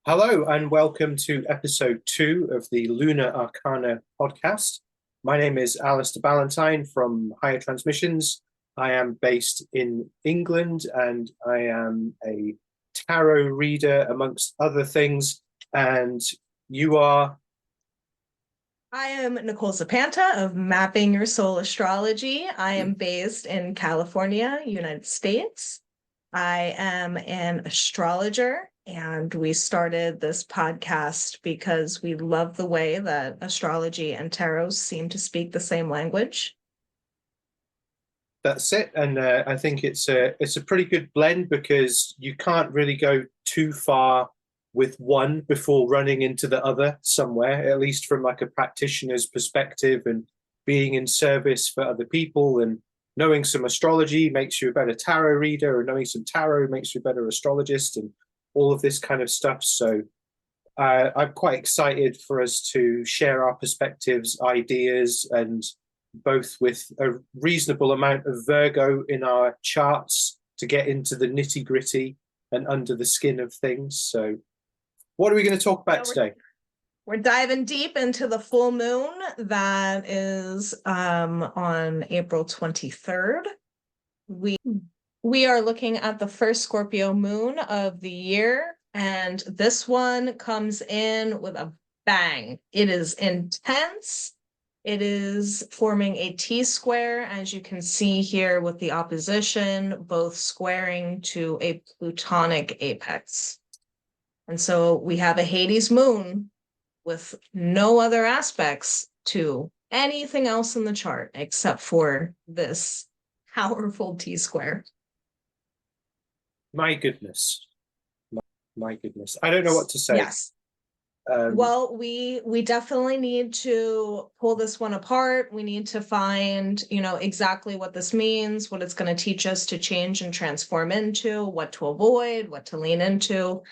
Hello and welcome to episode 2 of the Lunar Arcana podcast. My name is Alistair Ballantyne from Higher Transmissions. I am based in England and I am a tarot reader amongst other things. And you are? I am Nichole Zapanta of Mapping Your Soul Astrology. I am based in California, United States. I am an astrologer, and we started this podcast because we love the way that astrology and tarot seem to speak the same language. That's it. And I think it's a pretty good blend because you can't really go too far with one before running into the other somewhere, at least from like a practitioner's perspective, and being in service for other people, and knowing some astrology makes you a better tarot reader, or knowing some tarot makes you a better astrologist, and all of this kind of stuff. So I'm quite excited for us to share our perspectives, ideas, and both with a reasonable amount of Virgo in our charts to get into the nitty gritty and under the skin of things. So, what are we going to talk about today? We're diving deep into the full moon that is on April 23rd. We are looking at the first Scorpio moon of the year, and this one comes in with a bang. It is intense. It is forming a T-square, as you can see here with the opposition, both squaring to a Plutonic apex. And so we have a Hades moon with no other aspects to anything else in the chart except for this powerful T-square. My goodness. My goodness. I don't know what to say. Yes. Well, we definitely need to pull this one apart. We need to find, exactly what this means, what it's going to teach us to change and transform into, what to avoid, what to lean into.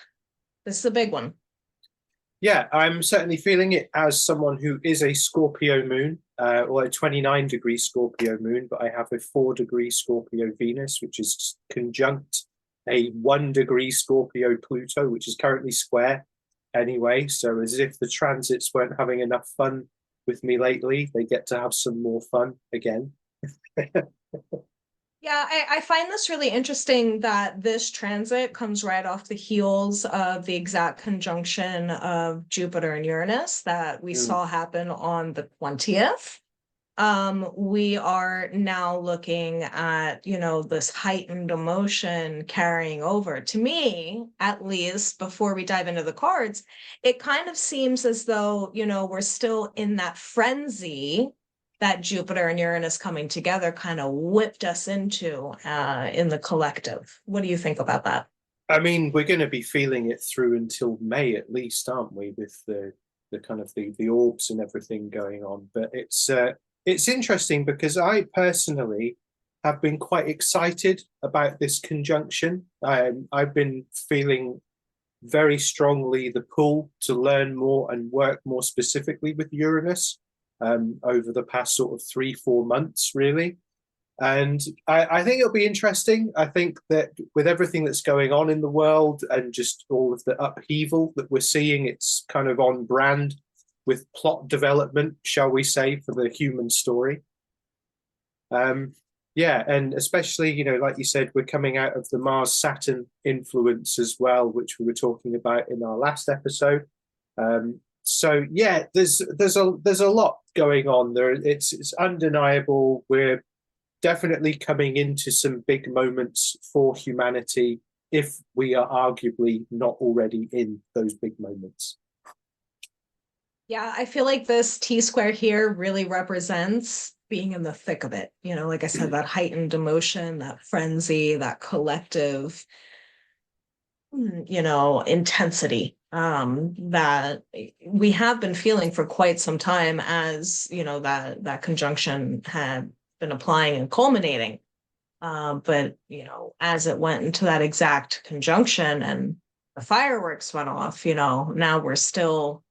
This is a big one. Yeah, I'm certainly feeling it as someone who is a Scorpio moon, or a 29-degree Scorpio moon, but I have a 4-degree Scorpio Venus, which is conjunct a 1-degree Scorpio Pluto, which is currently square anyway. So as if the transits weren't having enough fun with me lately, they get to have some more fun again. Yeah, I find this really interesting that this transit comes right off the heels of the exact conjunction of Jupiter and Uranus that we saw happen on the 20th. We are now looking at, this heightened emotion carrying over. To me, at least, before we dive into the cards, it kind of seems as though, we're still in that frenzy that Jupiter and Uranus coming together kind of whipped us into in the collective. What do you think about that? I mean, we're going to be feeling it through until May at least, aren't we? With the kind of the orbs and everything going on. But it's interesting because I personally have been quite excited about this conjunction. I've been feeling very strongly the pull to learn more and work more specifically with Uranus over the past sort of 3-4 months, really. And I think it'll be interesting. I think that with everything that's going on in the world and just all of the upheaval that we're seeing, it's kind of on brand with plot development, shall we say, for the human story. Yeah, and especially, like you said, we're coming out of the Mars-Saturn influence as well, which we were talking about in our last episode. So yeah, there's a lot going on there. It's undeniable. We're definitely coming into some big moments for humanity if we are arguably not already in those big moments. Yeah, I feel like this T-square here really represents being in the thick of it. Like I said, that heightened emotion, that frenzy, that collective, intensity that we have been feeling for quite some time as, that conjunction had been applying and culminating. But, as it went into that exact conjunction and the fireworks went off, now we're still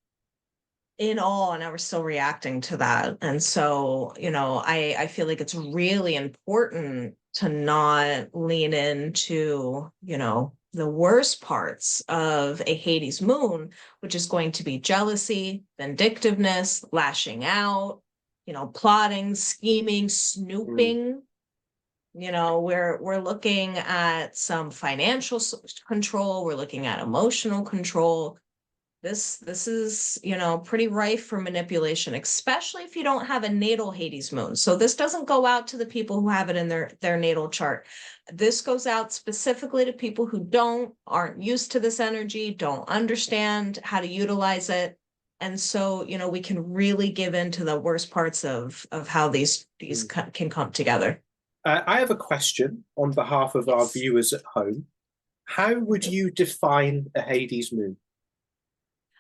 in awe, now we're still reacting to that. And so, I feel like it's really important to not lean into, the worst parts of a Hades moon, which is going to be jealousy, vindictiveness, lashing out, plotting, scheming, snooping. We're looking at some financial control. We're looking at emotional control. This is, pretty rife for manipulation, especially if you don't have a natal Hades moon. So this doesn't go out to the people who have it in their natal chart. This goes out specifically to people who aren't used to this energy, don't understand how to utilize it. And so, we can really give into the worst parts of how these can come together. I have a question on behalf of our viewers at home. How would you define a Hades moon?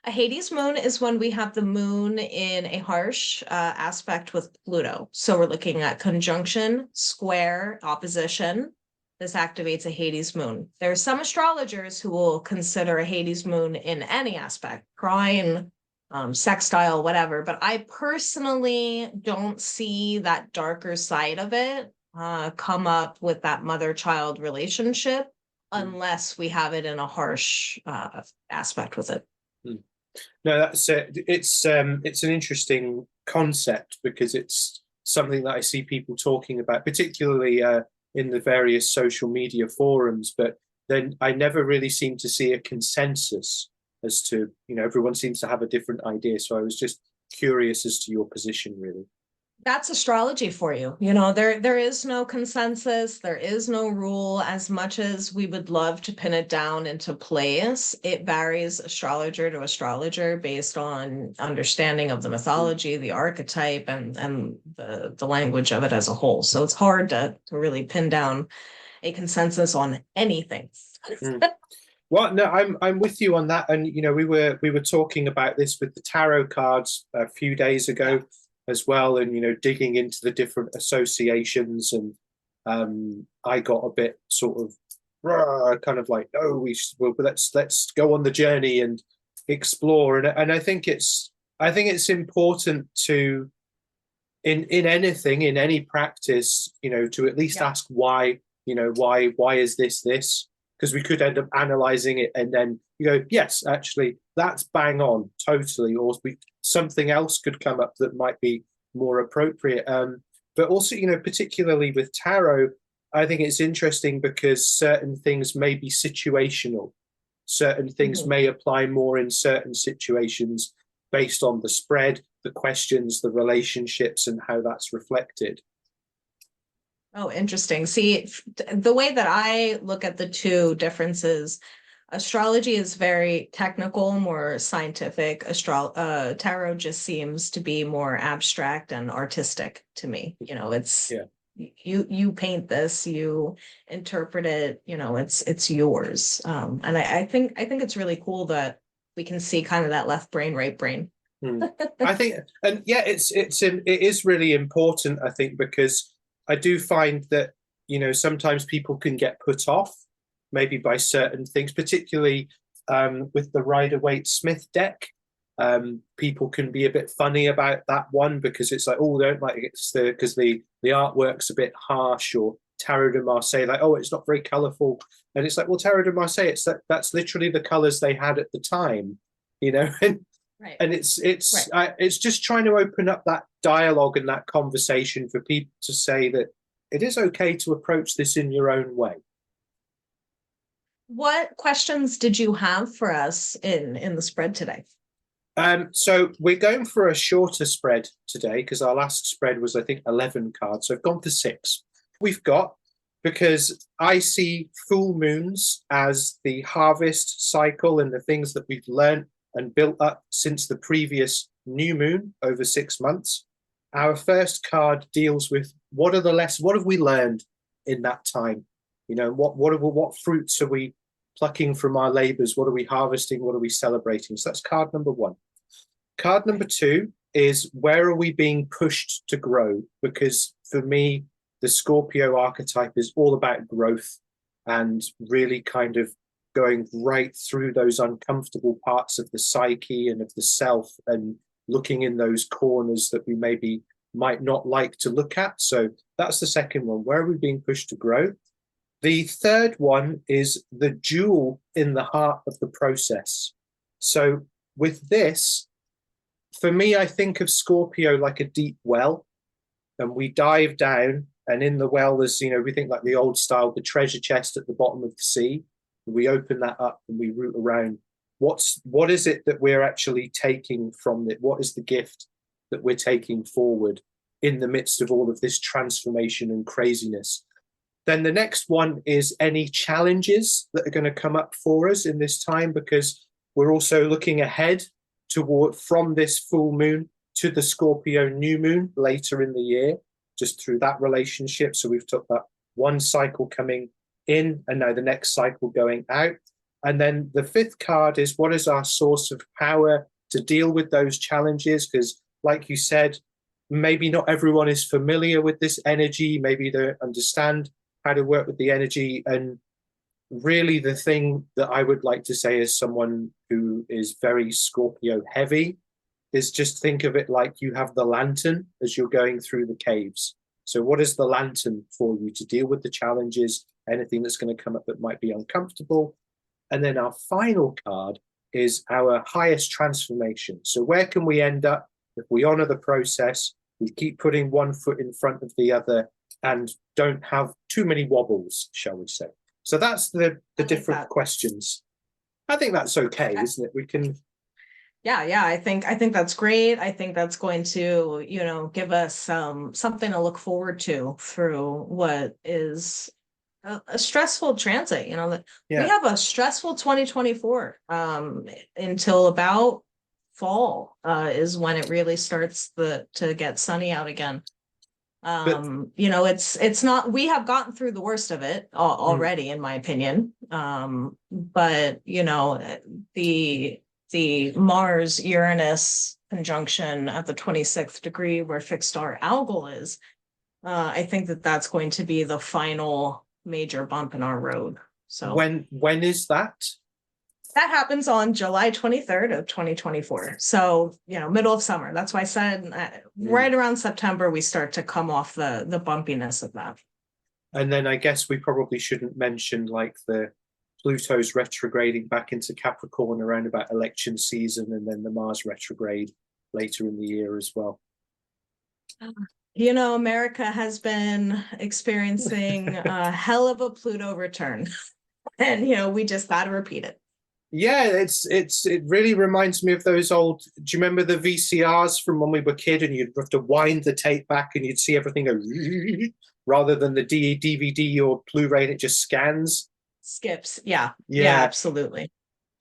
A Hades moon is when we have the moon in a harsh aspect with Pluto. So we're looking at conjunction, square, opposition. This activates a Hades moon. There are some astrologers who will consider a Hades moon in any aspect, trine, sextile, whatever. But I personally don't see that darker side of it come up with that mother-child relationship unless we have it in a harsh aspect with it. No, that's it's an interesting concept because it's something that I see people talking about, particularly in the various social media forums. But then I never really seem to see a consensus as to, everyone seems to have a different idea. So I was just curious as to your position, really. That's astrology for you. There is no consensus. There is no rule. As much as we would love to pin it down into place, it varies astrologer to astrologer based on understanding of the mythology, the archetype, and the language of it as a whole. So it's hard to really pin down a consensus on anything. Well, no, I'm with you on that. And we were talking about this with the tarot cards a few days ago. Yeah. As well, and digging into the different associations, and I got a bit sort of kind of like, no, let's go on the journey and explore, and I think it's important to in anything, in any practice, to at least ask why, why is this, because we could end up analyzing it and then yes, actually that's bang on totally, or something else could come up that might be more appropriate. But also, particularly with tarot, I think it's interesting because certain things may be situational. Certain things may apply more in certain situations based on the spread, the questions, the relationships, and how that's reflected. Oh, interesting. See, the way that I look at the two differences, astrology is very technical, more scientific. Tarot just seems to be more abstract and artistic to me. It's you paint this, you interpret it. It's yours. And I think it's really cool that we can see kind of that left brain, right brain. I think, and yeah, it is really important. I think because I do find that sometimes people can get put off maybe by certain things, particularly with the Rider-Waite-Smith deck. People can be a bit funny about that one because it's like, oh, don't like it because the artwork's a bit harsh, or Tarot de Marseille, like, oh, it's not very colorful, and it's like, well, Tarot de Marseille, that's literally the colors they had at the time, and right. And it's right. It's just trying to open up that dialogue and that conversation for people to say that it is okay to approach this in your own way. What questions did you have for us in the spread today? So we're going for a shorter spread today because our last spread was, I think, 11 cards. So I've gone for 6. We've got, because I see full moons as the harvest cycle and the things that we've learned and built up since the previous new moon over 6 months. Our first card deals with what have we learned in that time? What fruits are we plucking from our labors? What are we harvesting? What are we celebrating? So that's card number 1. Card number 2 is, where are we being pushed to grow? Because for me, the Scorpio archetype is all about growth and really kind of going right through those uncomfortable parts of the psyche and of the self and looking in those corners that we might not like to look at. So that's the second one. Where are we being pushed to grow? The third one is the jewel in the heart of the process. So with this, for me, I think of Scorpio like a deep well, and we dive down, and in the well, there's, we think like the old style, the treasure chest at the bottom of the sea. We open that up and we root around. What is it that we're actually taking from it? What is the gift that we're taking forward in the midst of all of this transformation and craziness? Then the next one is any challenges that are going to come up for us in this time, because we're also looking ahead toward from this full moon to the Scorpio new moon later in the year, just through that relationship. So we've took that one cycle coming in and now the next cycle going out. And then the fifth card is what is our source of power to deal with those challenges? Because like you said, maybe not everyone is familiar with this energy. Maybe they don't understand how to work with the energy. And really the thing that I would like to say as someone who is very Scorpio heavy is just think of it like you have the lantern as you're going through the caves. So what is the lantern for you to deal with the challenges, anything that's going to come up that might be uncomfortable? And then our final card is our highest transformation. So where can we end up if we honor the process, we keep putting one foot in front of the other and don't have too many wobbles, shall we say. So that's the different questions. I think that's okay, isn't it? We can. Yeah, I think that's great. I think that's going to, give us something to look forward to through what is a stressful transit. We have a stressful 2024 until about fall is when it really starts to get sunny out again. It's not, we have gotten through the worst of it already, in my opinion. But the Mars Uranus conjunction at the 26th degree where fixed star Algol is, I think that's going to be the final major bump in our road. So when is that? That happens on July 23rd of 2024. So, middle of summer. That's why I said right around September, we start to come off the bumpiness of that. And then I guess we probably shouldn't mention like the Pluto's retrograding back into Capricorn around about election season, and then the Mars retrograde later in the year as well. America has been experiencing a hell of a Pluto return. And, we just got to repeat it. Yeah, it really reminds me of those old. Do you remember the VCRs from when we were kid, and you'd have to wind the tape back, and you'd see everything go rather than the DVD or Blu-ray, and it just scans. Skips, yeah, absolutely.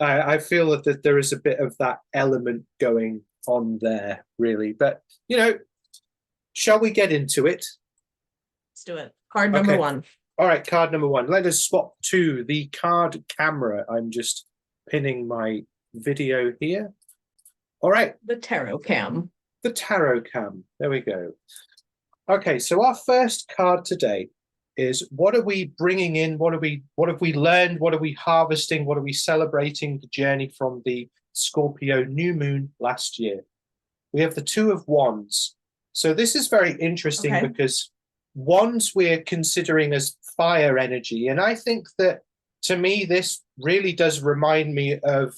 I feel that there is a bit of that element going on there, really. But shall we get into it? Let's do it. Card number one. All right, card number one. Let us swap to the card camera. I'm just pinning my video here. All right. The tarot cam. The tarot cam. There we go. Okay, so our first card today is what are we bringing in? What have we learned? What are we harvesting? What are we celebrating the journey from the Scorpio new moon last year? We have the Two of Wands. So this is very interesting because Wands we're considering as fire energy. And I think that to me, this really does remind me of,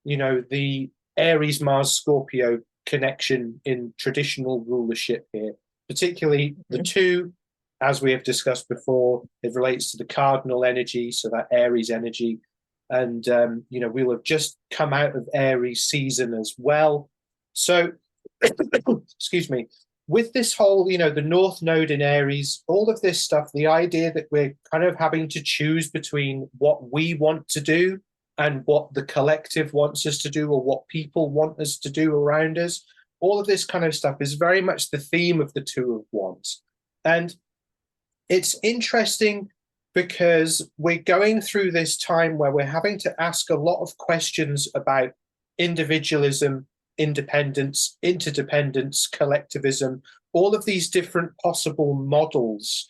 the Aries, Mars, Scorpio connection in traditional rulership here, particularly the two, as we have discussed before, it relates to the cardinal energy, so that Aries energy. And, we'll have just come out of Aries season as well. So, excuse me, with this whole, the North Node in Aries, all of this stuff, the idea that we're kind of having to choose between what we want to do and what the collective wants us to do, or what people want us to do around us, all of this kind of stuff is very much the theme of the Two of Wands. And it's interesting because we're going through this time where we're having to ask a lot of questions about individualism, independence, interdependence, collectivism, all of these different possible models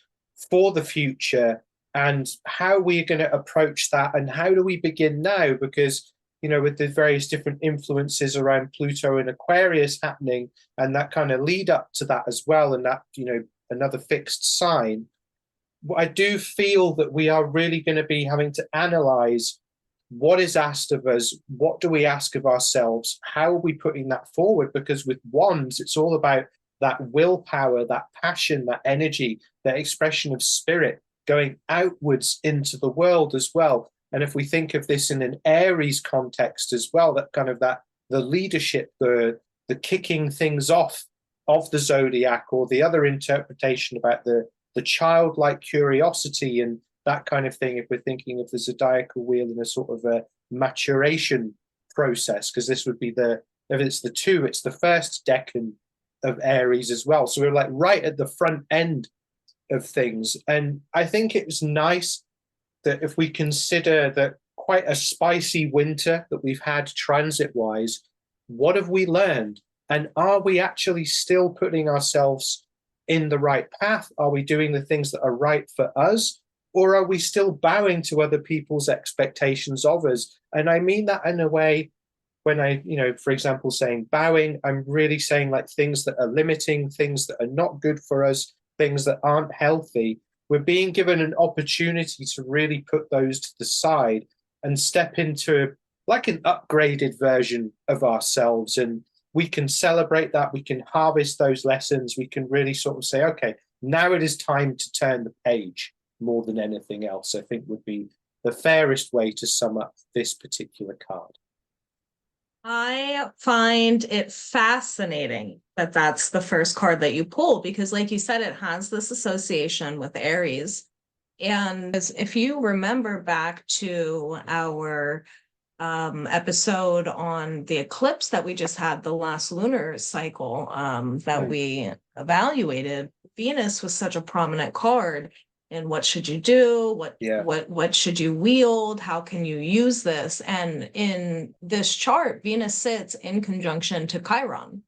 for the future, and how we're going to approach that, and how do we begin now? Because, with the various different influences around Pluto and Aquarius happening, and that kind of lead up to that as well, and that, another fixed sign, I do feel that we are really going to be having to analyze what is asked of us, what do we ask of ourselves, how are we putting that forward? Because with wands, it's all about that willpower, that passion, that energy, that expression of spirit going outwards into the world as well. And if we think of this in an Aries context as well, that kind of that the leadership, the kicking things off of the zodiac, or the other interpretation about the childlike curiosity and that kind of thing, if we're thinking of the zodiacal wheel in a sort of a maturation process, because this would be if it's the two, it's the first decan of Aries as well. So we're like right at the front end of things. And I think it was nice that if we consider that quite a spicy winter that we've had transit wise, what have we learned? And are we actually still putting ourselves in the right path? Are we doing the things that are right for us? Or are we still bowing to other people's expectations of us? And I mean that in a way, when I, for example, saying bowing, I'm really saying like things that are limiting, things that are not good for us, things that aren't healthy. We're being given an opportunity to really put those to the side and step into like an upgraded version of ourselves. And we can celebrate that. We can harvest those lessons. We can really sort of say, okay, now it is time to turn the page more than anything else, I think would be the fairest way to sum up this particular card. I find it fascinating that that's the first card that you pull, because like you said, it has this association with Aries. And if you remember back to our episode on the eclipse that we just had, the last lunar cycle that we evaluated, Venus was such a prominent card. And what should you do? What should you wield? How can you use this? And in this chart, Venus sits in conjunction to Chiron.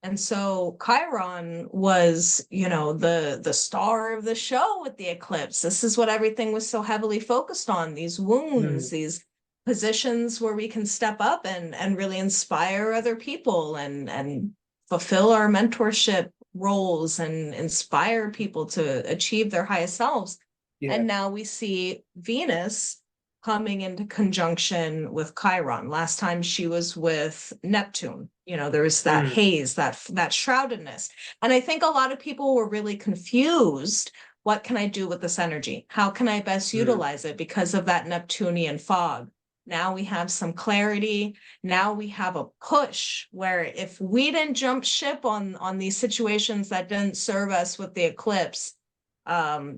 And so Chiron was, the star of the show with the eclipse. This is what everything was so heavily focused on, these wounds, these positions where we can step up and really inspire other people and fulfill our mentorship roles and inspire people to achieve their highest selves. And now we see Venus coming into conjunction with Chiron. Last time she was with Neptune. There was that haze, that shroudedness. And I think a lot of people were really confused. What can I do with this energy? How can I best utilize it because of that Neptunian fog? Now we have some clarity. Now we have a push where if we didn't jump ship on these situations that didn't serve us with the eclipse,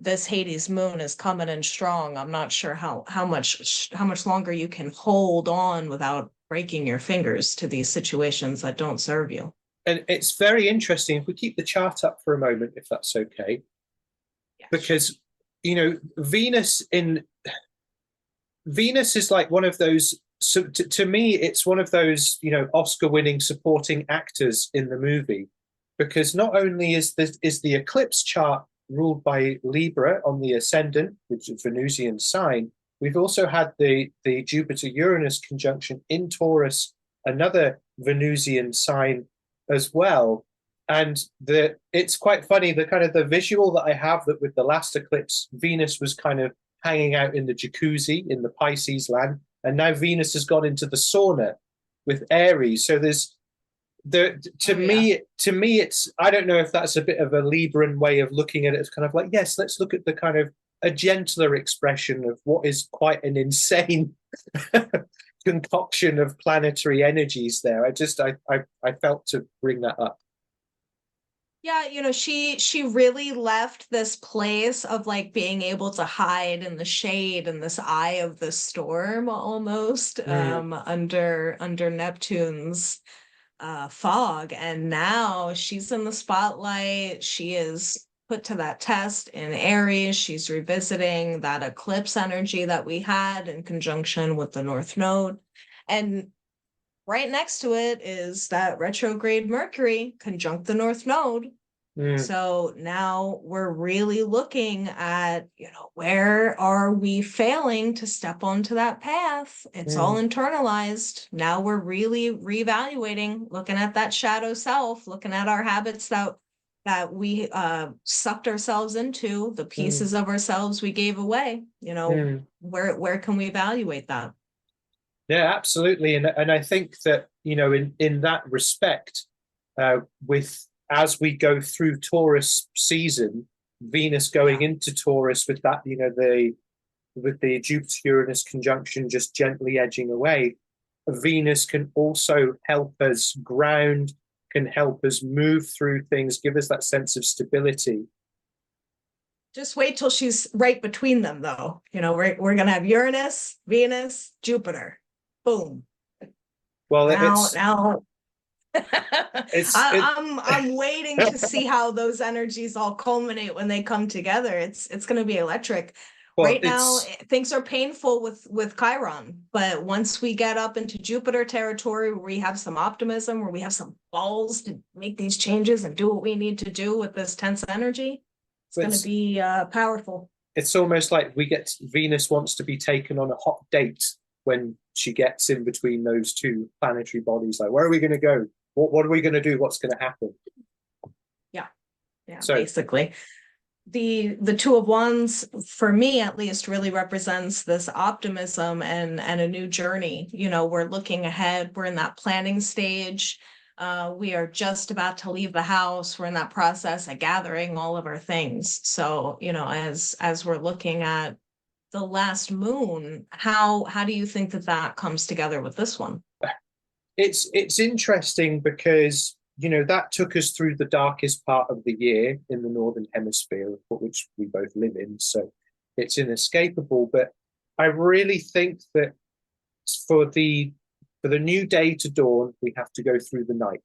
this Hades moon is coming in strong. I'm not sure how much longer you can hold on without breaking your fingers to these situations that don't serve you. And it's very interesting if we keep the chart up for a moment, if that's okay, because Venus is like one of those. So to me, it's one of those Oscar-winning supporting actors in the movie, because not only is the eclipse chart ruled by Libra on the ascendant, which is Venusian sign, we've also had the Jupiter-Uranus conjunction in Taurus, another Venusian sign as well. And it's quite funny, the visual that I have that with the last eclipse, Venus was kind of hanging out in the jacuzzi in the Pisces land, and now Venus has gone into the sauna with Aries. So to me it's, I don't know if that's a bit of a Libran way of looking at it. It's kind of like, yes, let's look at the kind of a gentler expression of what is quite an insane concoction of planetary energies there. I felt to bring that up. Yeah, she really left this place of like being able to hide in the shade in this eye of the storm almost under Neptune's fog. And now she's in the spotlight. She is put to that test in Aries. She's revisiting that eclipse energy that we had in conjunction with the North Node. And right next to it is that retrograde Mercury conjunct the North Node. So now we're really looking at, where are we failing to step onto that path? It's all internalized. Now we're really reevaluating, looking at that shadow self, looking at our habits that that we sucked ourselves into, the pieces of ourselves we gave away, where can we evaluate that? Yeah, absolutely. And I think that, in that respect, as we go through Taurus season, Venus going into Taurus with that, with the Jupiter-Uranus conjunction just gently edging away, Venus can also help us ground, can help us move through things, give us that sense of stability. Just wait till she's right between them, though. We're going to have Uranus, Venus, Jupiter. Boom. Well, now I'm waiting to see how those energies all culminate when they come together. It's going to be electric. Well, right now, things are painful with Chiron, but once we get up into Jupiter territory, where we have some optimism, where we have some balls to make these changes and do what we need to do with this tense energy, it's going to be powerful. It's almost like Venus wants to be taken on a hot date when she gets in between those two planetary bodies. Like, where are we going to go? What are we going to do? What's going to happen? Yeah, so, basically. The Two of Wands, for me at least, really represents this optimism and a new journey. We're looking ahead. We're in that planning stage. We are just about to leave the house. We're in that process of gathering all of our things. So, as we're looking at the last moon, how do you think that comes together with this one? It's interesting because that took us through the darkest part of the year in the Northern Hemisphere, which we both live in. So it's inescapable. But I really think that for the new day to dawn, we have to go through the night.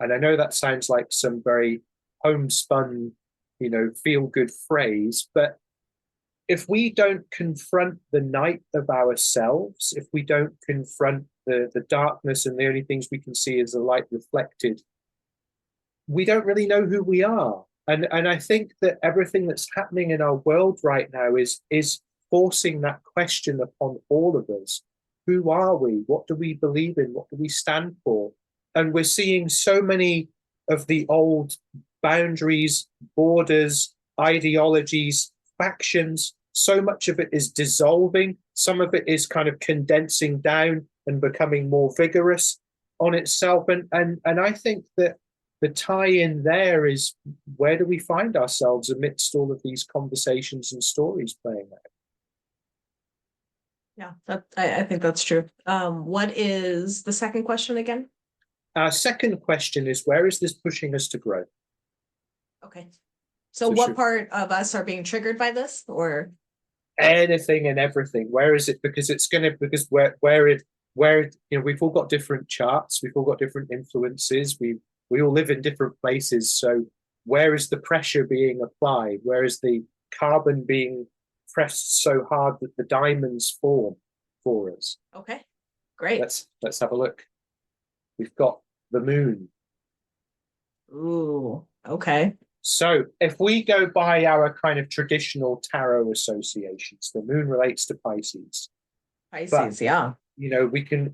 And I know that sounds like some very homespun, feel-good phrase, but if we don't confront the night of ourselves, if we don't confront the darkness and the only things we can see is the light reflected, we don't really know who we are. And I think that everything that's happening in our world right now is forcing that question upon all of us. Who are we? What do we believe in? What do we stand for? And we're seeing so many of the old boundaries, borders, ideologies, factions. So much of it is dissolving. Some of it is kind of condensing down and becoming more vigorous on itself. And I think that the tie-in there is, where do we find ourselves amidst all of these conversations and stories playing out? Yeah, I think that's true. What is the second question again? Our second question is, where is this pushing us to grow? Okay. So what part of us are being triggered by this, or? Anything and everything. Where is it? Because we've all got different charts. We've all got different influences. We all live in different places. So where is the pressure being applied? Where is the carbon being pressed so hard that the diamonds form for us? Okay, great. Let's have a look. We've got the moon. Ooh, okay. So if we go by our kind of traditional tarot associations, the moon relates to Pisces. Pisces, yeah. We can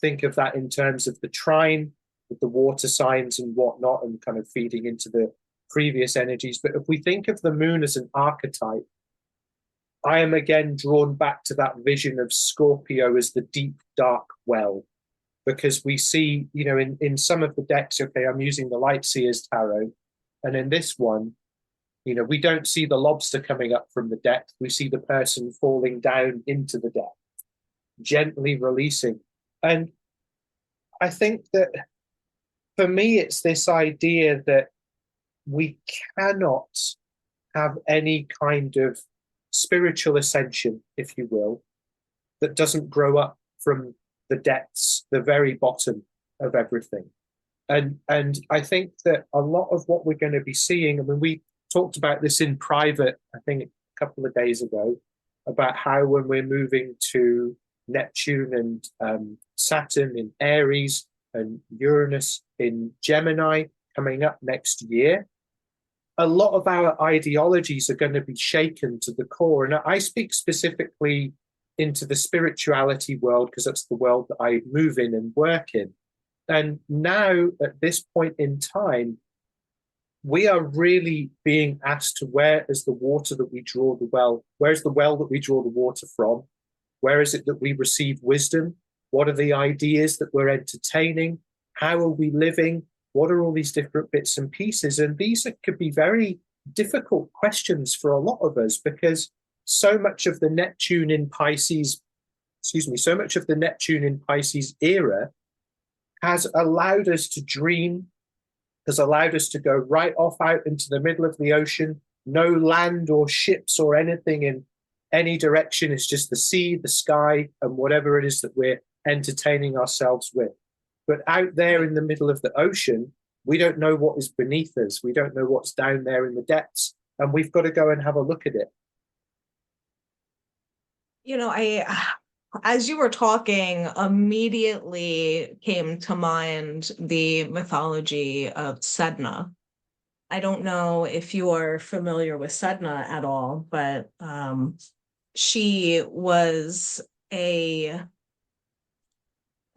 think of that in terms of the trine with the water signs and whatnot, and kind of feeding into the previous energies. But if we think of the moon as an archetype, I am again drawn back to that vision of Scorpio as the deep, dark well. Because we see, in some of the decks, okay, I'm using the Light Seers Tarot, and in this one, we don't see the lobster coming up from the depth. We see the person falling down into the depth, gently releasing. And I think that for me, it's this idea that we cannot have any kind of spiritual ascension, if you will, that doesn't grow up from the depths, the very bottom of everything. And I think that a lot of what we're going to be seeing, we talked about this in private, I think a couple of days ago, about how when we're moving to Neptune and Saturn in Aries and Uranus in Gemini coming up next year, a lot of our ideologies are going to be shaken to the core. And I speak specifically into the spirituality world because that's the world that I move in and work in. And now, at this point in time, we are really being asked to, where is the water that we draw the well? Where's the well that we draw the water from? Where is it that we receive wisdom? What are the ideas that we're entertaining? How are we living? What are all these different bits and pieces? And these could be very difficult questions for a lot of us, because so much of the Neptune in Pisces, so much of the Neptune in Pisces era has allowed us to dream, has allowed us to go right off out into the middle of the ocean, no land or ships or anything in any direction. It's just the sea, the sky, and whatever it is that we're entertaining ourselves with. But out there in the middle of the ocean, we don't know what is beneath us. We don't know what's down there in the depths, and we've got to go and have a look at it. You know, as you were talking, immediately came to mind the mythology of Sedna. I don't know if you are familiar with Sedna at all, but she was a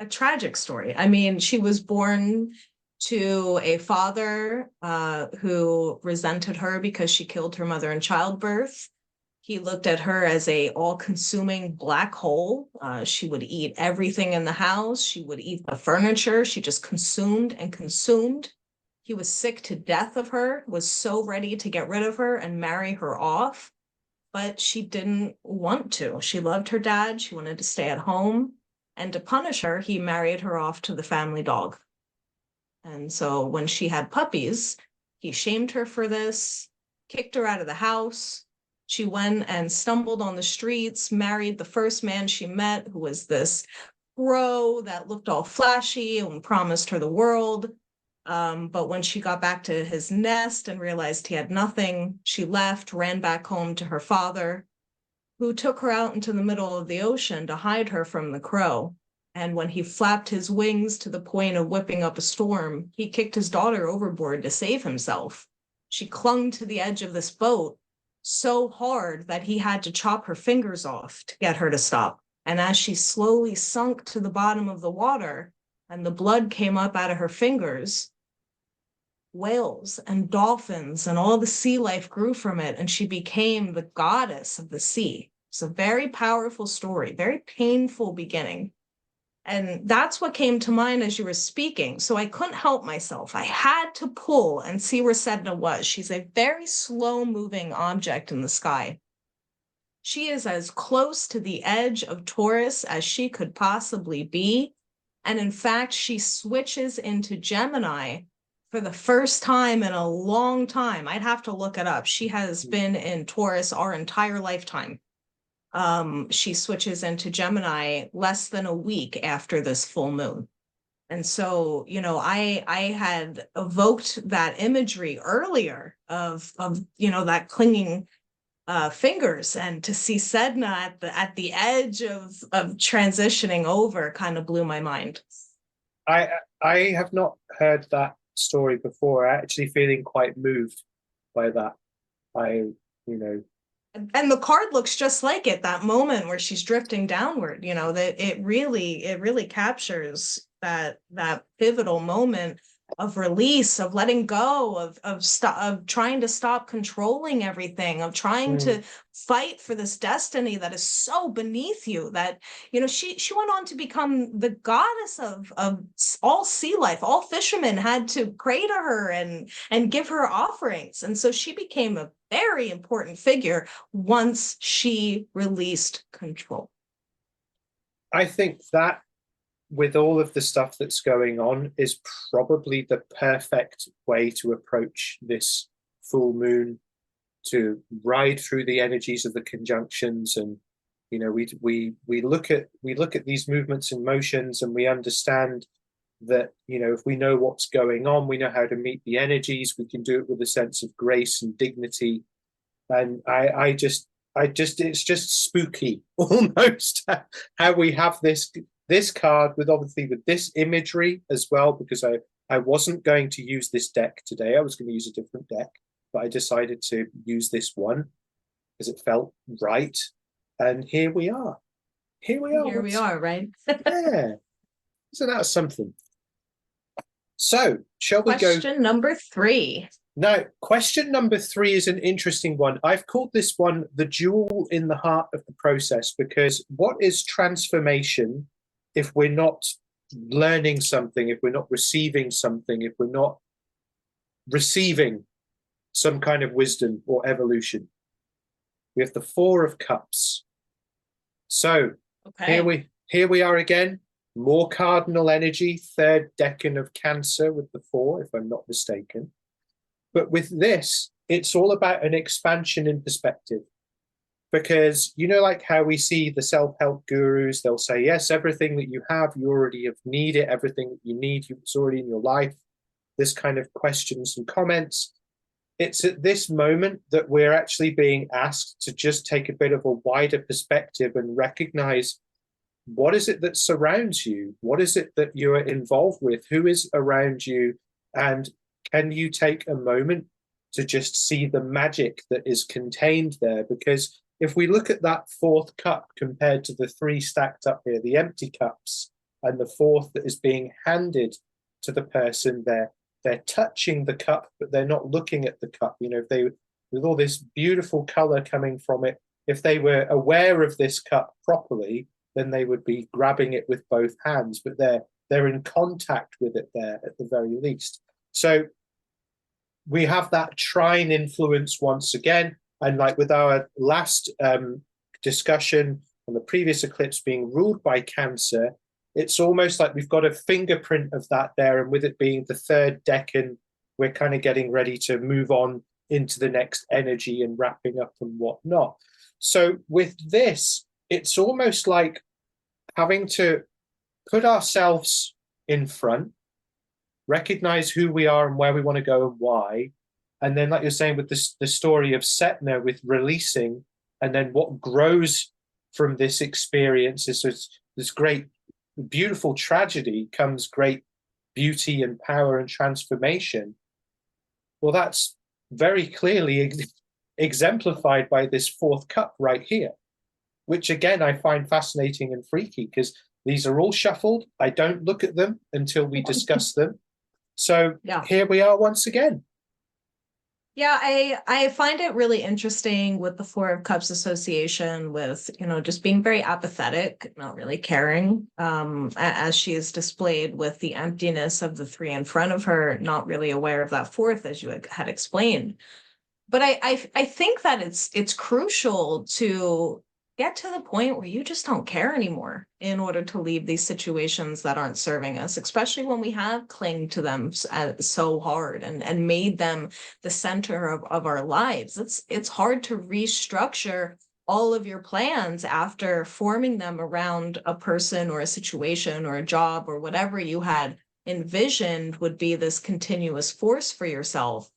tragic story. I mean, she was born to a father who resented her because she killed her mother in childbirth. He looked at her as a all-consuming black hole. She would eat everything in the house. She would eat the furniture. She just consumed and consumed. He was sick to death of her, was so ready to get rid of her and marry her off, but she didn't want to. She loved her dad. She wanted to stay at home. And to punish her, he married her off to the family dog. And so when she had puppies, he shamed her for this, kicked her out of the house. She went and stumbled on the streets, married the first man she met, who was this crow that looked all flashy and promised her the world. But when she got back to his nest and realized he had nothing, she left, ran back home to her father, who took her out into the middle of the ocean to hide her from the crow. And when he flapped his wings to the point of whipping up a storm, he kicked his daughter overboard to save himself. She clung to the edge of this boat so hard that he had to chop her fingers off to get her to stop. And as she slowly sunk to the bottom of the water and the blood came up out of her fingers, whales and dolphins and all the sea life grew from it, and she became the goddess of the sea. It's a very powerful story, very painful beginning. And that's what came to mind as you were speaking. So I couldn't help myself. I had to pull and see where Setna was. She's a very slow moving object in the sky. She is as close to the edge of Taurus as she could possibly be. And in fact, she switches into Gemini for the first time in a long time. I'd have to look it up. She has been in Taurus our entire lifetime. She switches into Gemini less than a week after this full moon. And so, you know, I had evoked that imagery earlier of that clinging fingers, and to see Sedna at the edge of transitioning over kind of blew my mind. I have not heard that story before. I'm actually feeling quite moved by that. And the card looks just like it, that moment where she's drifting downward, you know, that it really captures that pivotal moment of release, of letting go, of trying to stop controlling everything, of trying to fight for this destiny that is so beneath you, that, you know, she went on to become the goddess of all sea life. All fishermen had to pray to her and give her offerings. And so she became a very important figure once she released control. I think that, with all of the stuff that's going on, is probably the perfect way to approach this full moon, to ride through the energies of the conjunctions. And you know, we look at these movements and motions, and we understand that, you know, if we know what's going on, we know how to meet the energies. We can do it with a sense of grace and dignity. And I just it's just spooky almost how we have this card with this imagery as well, because I wasn't going to use this deck today. I was going to use a different deck, but I decided to use this one because it felt right. And here we are. Here we are, right? Yeah. So that's something. So shall we go? Question number 3. Now, question number 3 is an interesting one. I've called this one the jewel in the heart of the process, because what is transformation if we're not learning something, if we're not receiving something, if we're not receiving some kind of wisdom or evolution? We have the 4 of Cups. So here we are again, more cardinal energy, 3rd decan of Cancer with the 4, if I'm not mistaken. But with this, it's all about an expansion in perspective. Because, you know, like how we see the self-help gurus, they'll say, yes, everything that you have, you already have needed, everything that you need, it's already in your life. This kind of questions and comments. It's at this moment that we're actually being asked to just take a bit of a wider perspective and recognize, what is it that surrounds you? What is it that you're involved with? Who is around you? And can you take a moment to just see the magic that is contained there? Because if we look at that 4th cup compared to the 3 stacked up here, the empty cups, and the 4th that is being handed to the person there, they're touching the cup, but they're not looking at the cup. You know, if they, with all this beautiful color coming from it, if they were aware of this cup properly, then they would be grabbing it with both hands, but they're in contact with it there at the very least. So we have that trine influence once again. And like with our last discussion on the previous eclipse being ruled by Cancer, it's almost like we've got a fingerprint of that there. And with it being the 3rd decan, we're kind of getting ready to move on into the next energy and wrapping up and whatnot. So with this, it's almost like having to put ourselves in front, recognize who we are and where we want to go and why. And then, like you're saying, with the story of Setna, with releasing, and then what grows from this experience is this great, beautiful tragedy comes great beauty and power and transformation. Well, that's very clearly exemplified by this 4th cup right here, which again, I find fascinating and freaky, because these are all shuffled. I don't look at them until we discuss them. So here we are once again. Yeah, I find it really interesting with the 4 of Cups association with, you know, just being very apathetic, not really caring, as she is displayed with the emptiness of the 3 in front of her, not really aware of that 4th, as you had explained. But I think that it's crucial to get to the point where you just don't care anymore in order to leave these situations that aren't serving us, especially when we have clung to them so hard and made them the center of our lives. It's hard to restructure all of your plans after forming them around a person or a situation or a job or whatever you had envisioned would be this continuous force for yourself.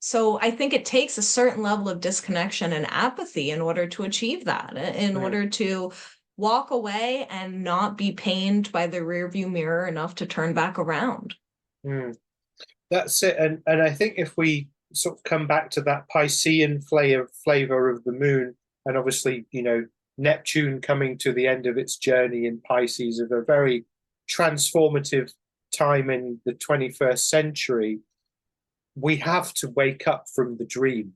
So I think it takes a certain level of disconnection and apathy in order to achieve that, in order to walk away and not be pained by the rearview mirror enough to turn back around. That's it. And I think if we sort of come back to that Piscean flavor of the moon, and obviously, you know, Neptune coming to the end of its journey in Pisces, of a very transformative time in the 21st century, we have to wake up from the dream.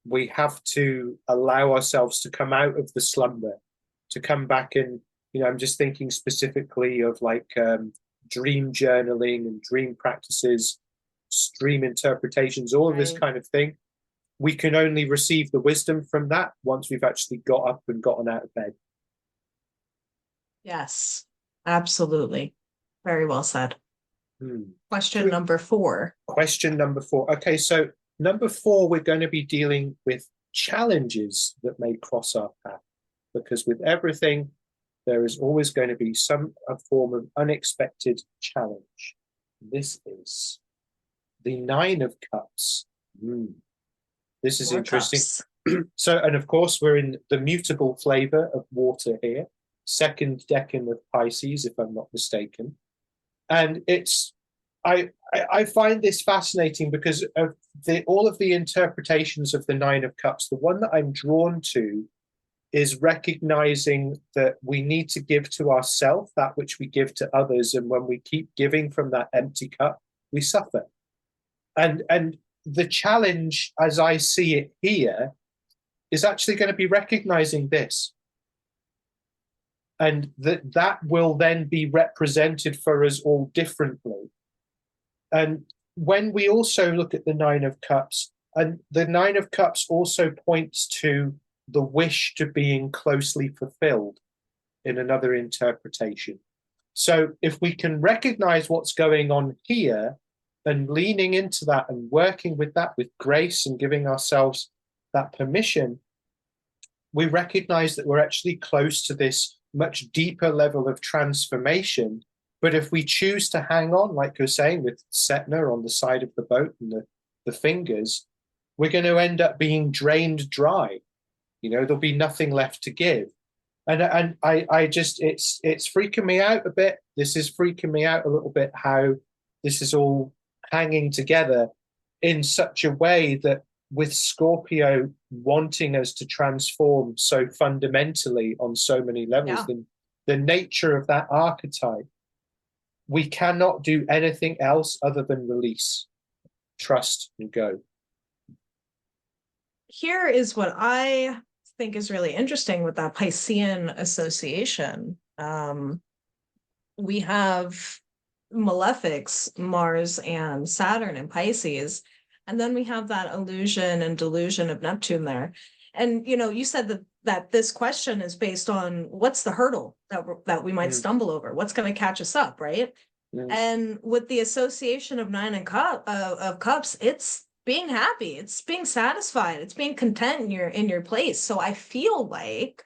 We have to allow ourselves to come out of the slumber, to come back and, you know, I'm just thinking specifically of like dream journaling and dream practices, dream interpretations, all of this kind of thing. We can only receive the wisdom from that once we've actually got up and gotten out of bed. Yes, absolutely. Very well said. Question number 4. Question number 4. Okay, so number 4, we're going to be dealing with challenges that may cross our path, because with everything, there is always going to be a form of unexpected challenge. This is the 9 of Cups. This is interesting. So, and of course, we're in the mutable flavor of water here, 2nd decan of Pisces, if I'm not mistaken. And it's, I find this fascinating because of all of the interpretations of the 9 of Cups. The one that I'm drawn to is recognizing that we need to give to ourselves that which we give to others. And when we keep giving from that empty cup, we suffer. And the challenge, as I see it here, is actually going to be recognizing this. And that will then be represented for us all differently. And when we also look at the Nine of Cups, and the Nine of Cups also points to the wish to being closely fulfilled in another interpretation. So if we can recognize what's going on here and leaning into that and working with that with grace and giving ourselves that permission, we recognize that we're actually close to this much deeper level of transformation. But if we choose to hang on, like you're saying, with Setna on the side of the boat and the fingers, we're going to end up being drained dry. There'll be nothing left to give. And I just, it's freaking me out a bit. This is freaking me out a little bit, how this is all hanging together in such a way that with Scorpio wanting us to transform so fundamentally on so many levels, the nature of that archetype, we cannot do anything else other than release, trust, and go. Here is what I think is really interesting with that Piscean association. We have malefics, Mars and Saturn in Pisces, and then we have that illusion and delusion of Neptune there. And you said that this question is based on what's the hurdle that we might stumble over, what's going to catch us up, right? And with the association of Nine of Cups, it's being happy, it's being satisfied, it's being content in your place. So I feel like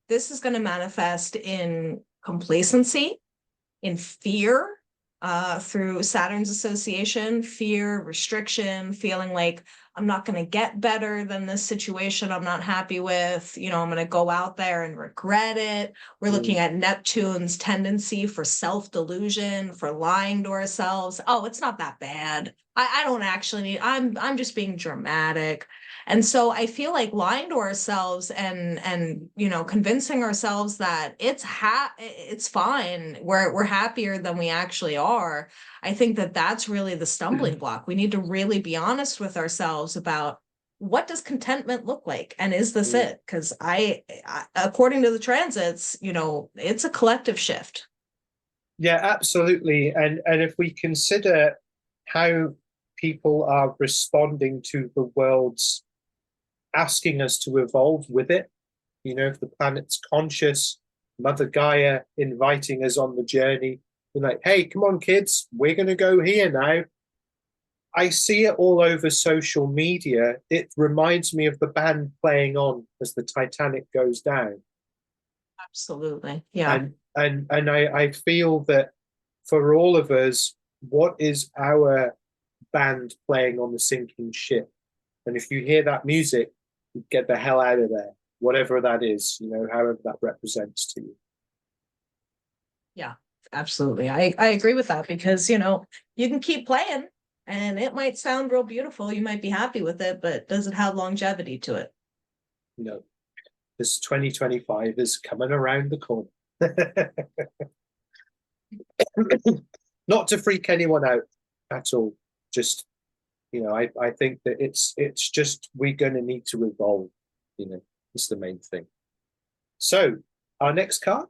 this is going to manifest in complacency, in fear, through Saturn's association, fear, restriction, feeling like I'm not going to get better than this situation I'm not happy with. I'm going to go out there and regret it. We're looking at Neptune's tendency for self-delusion, for lying to ourselves. Oh, it's not that bad. I don't actually need, I'm just being dramatic. And so I feel like lying to ourselves and convincing ourselves that it's fine, we're happier than we actually are. I think that's really the stumbling block. We need to really be honest with ourselves about what does contentment look like, and is this it? Because I according to the transits, it's a collective shift. Yeah, absolutely. And if we consider how people are responding to the world's asking us to evolve with it, if the planet's conscious, Mother Gaia inviting us on the journey, we're like, hey, come on, kids, we're going to go here now. I see it all over social media. It reminds me of the band playing on as the Titanic goes down. Absolutely. Yeah. And I feel that for all of us, what is our band playing on the sinking ship? And if you hear that music, you get the hell out of there, whatever that is, however that represents to you. Yeah, absolutely. I agree with that, because, you can keep playing and it might sound real beautiful. You might be happy with it, but does it have longevity to it? No. This 2025 is coming around the corner. Not to freak anyone out at all. Just, I think that it's just, we're going to need to evolve. It's the main thing. So our next card,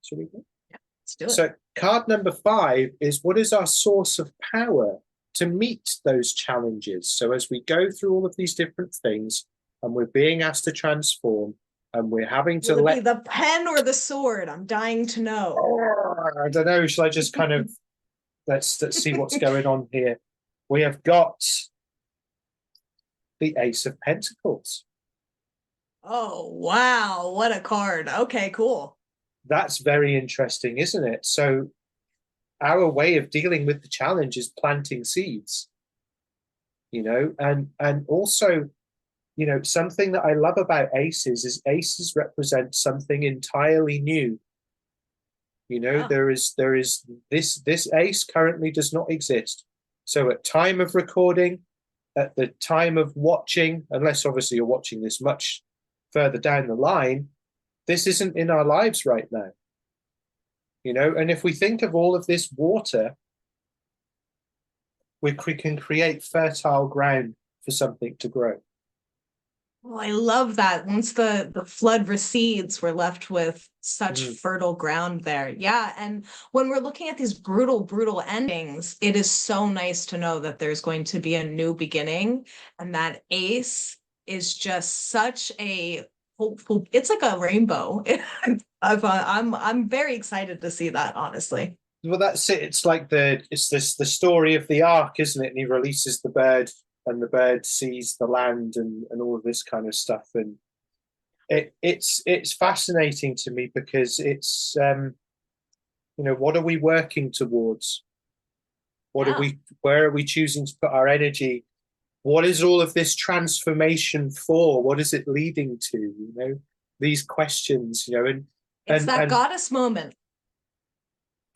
shall we go? Yeah, let's do it. So card number 5 is, what is our source of power to meet those challenges? So as we go through all of these different things and we're being asked to transform, and we're having to Will it be the pen or the sword? I'm dying to know. I don't know. Shall I just kind of let's see what's going on here? We have got the Ace of Pentacles. Oh, wow. What a card. Okay, cool. That's very interesting, isn't it? So our way of dealing with the challenge is planting seeds, and also, something that I love about aces is aces represent something entirely new. There is this ace currently does not exist. So at time of recording, at the time of watching, unless obviously you're watching this much further down the line, this isn't in our lives right now. And if we think of all of this water, we can create fertile ground for something to grow. Well, I love that. Once the flood recedes, we're left with such fertile ground there. Yeah. And when we're looking at these brutal, brutal endings, it is so nice to know that there's going to be a new beginning. And that ace is just such a hopeful, it's like a rainbow. I'm very excited to see that, honestly. Well, that's it. It's like the story of the ark, isn't it? And he releases the bird, and the bird sees the land, and all of this kind of stuff. And it's fascinating to me because it's what are we working towards? Where are we choosing to put our energy? What is all of this transformation for? What is it leading to? These questions, and it's that and goddess moment.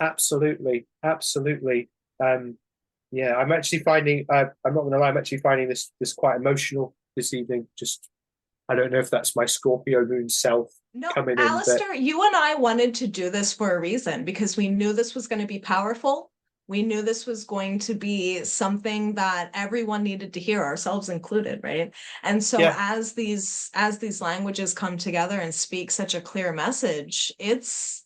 Absolutely. Yeah, I'm actually finding, I'm not going to lie, I'm actually finding this quite emotional this evening. Just, I don't know if that's my Scorpio moon self coming in. Alistair, you and I wanted to do this for a reason, because we knew this was going to be powerful. We knew this was going to be something that everyone needed to hear, ourselves included, right? And so as these languages come together and speak such a clear message, it's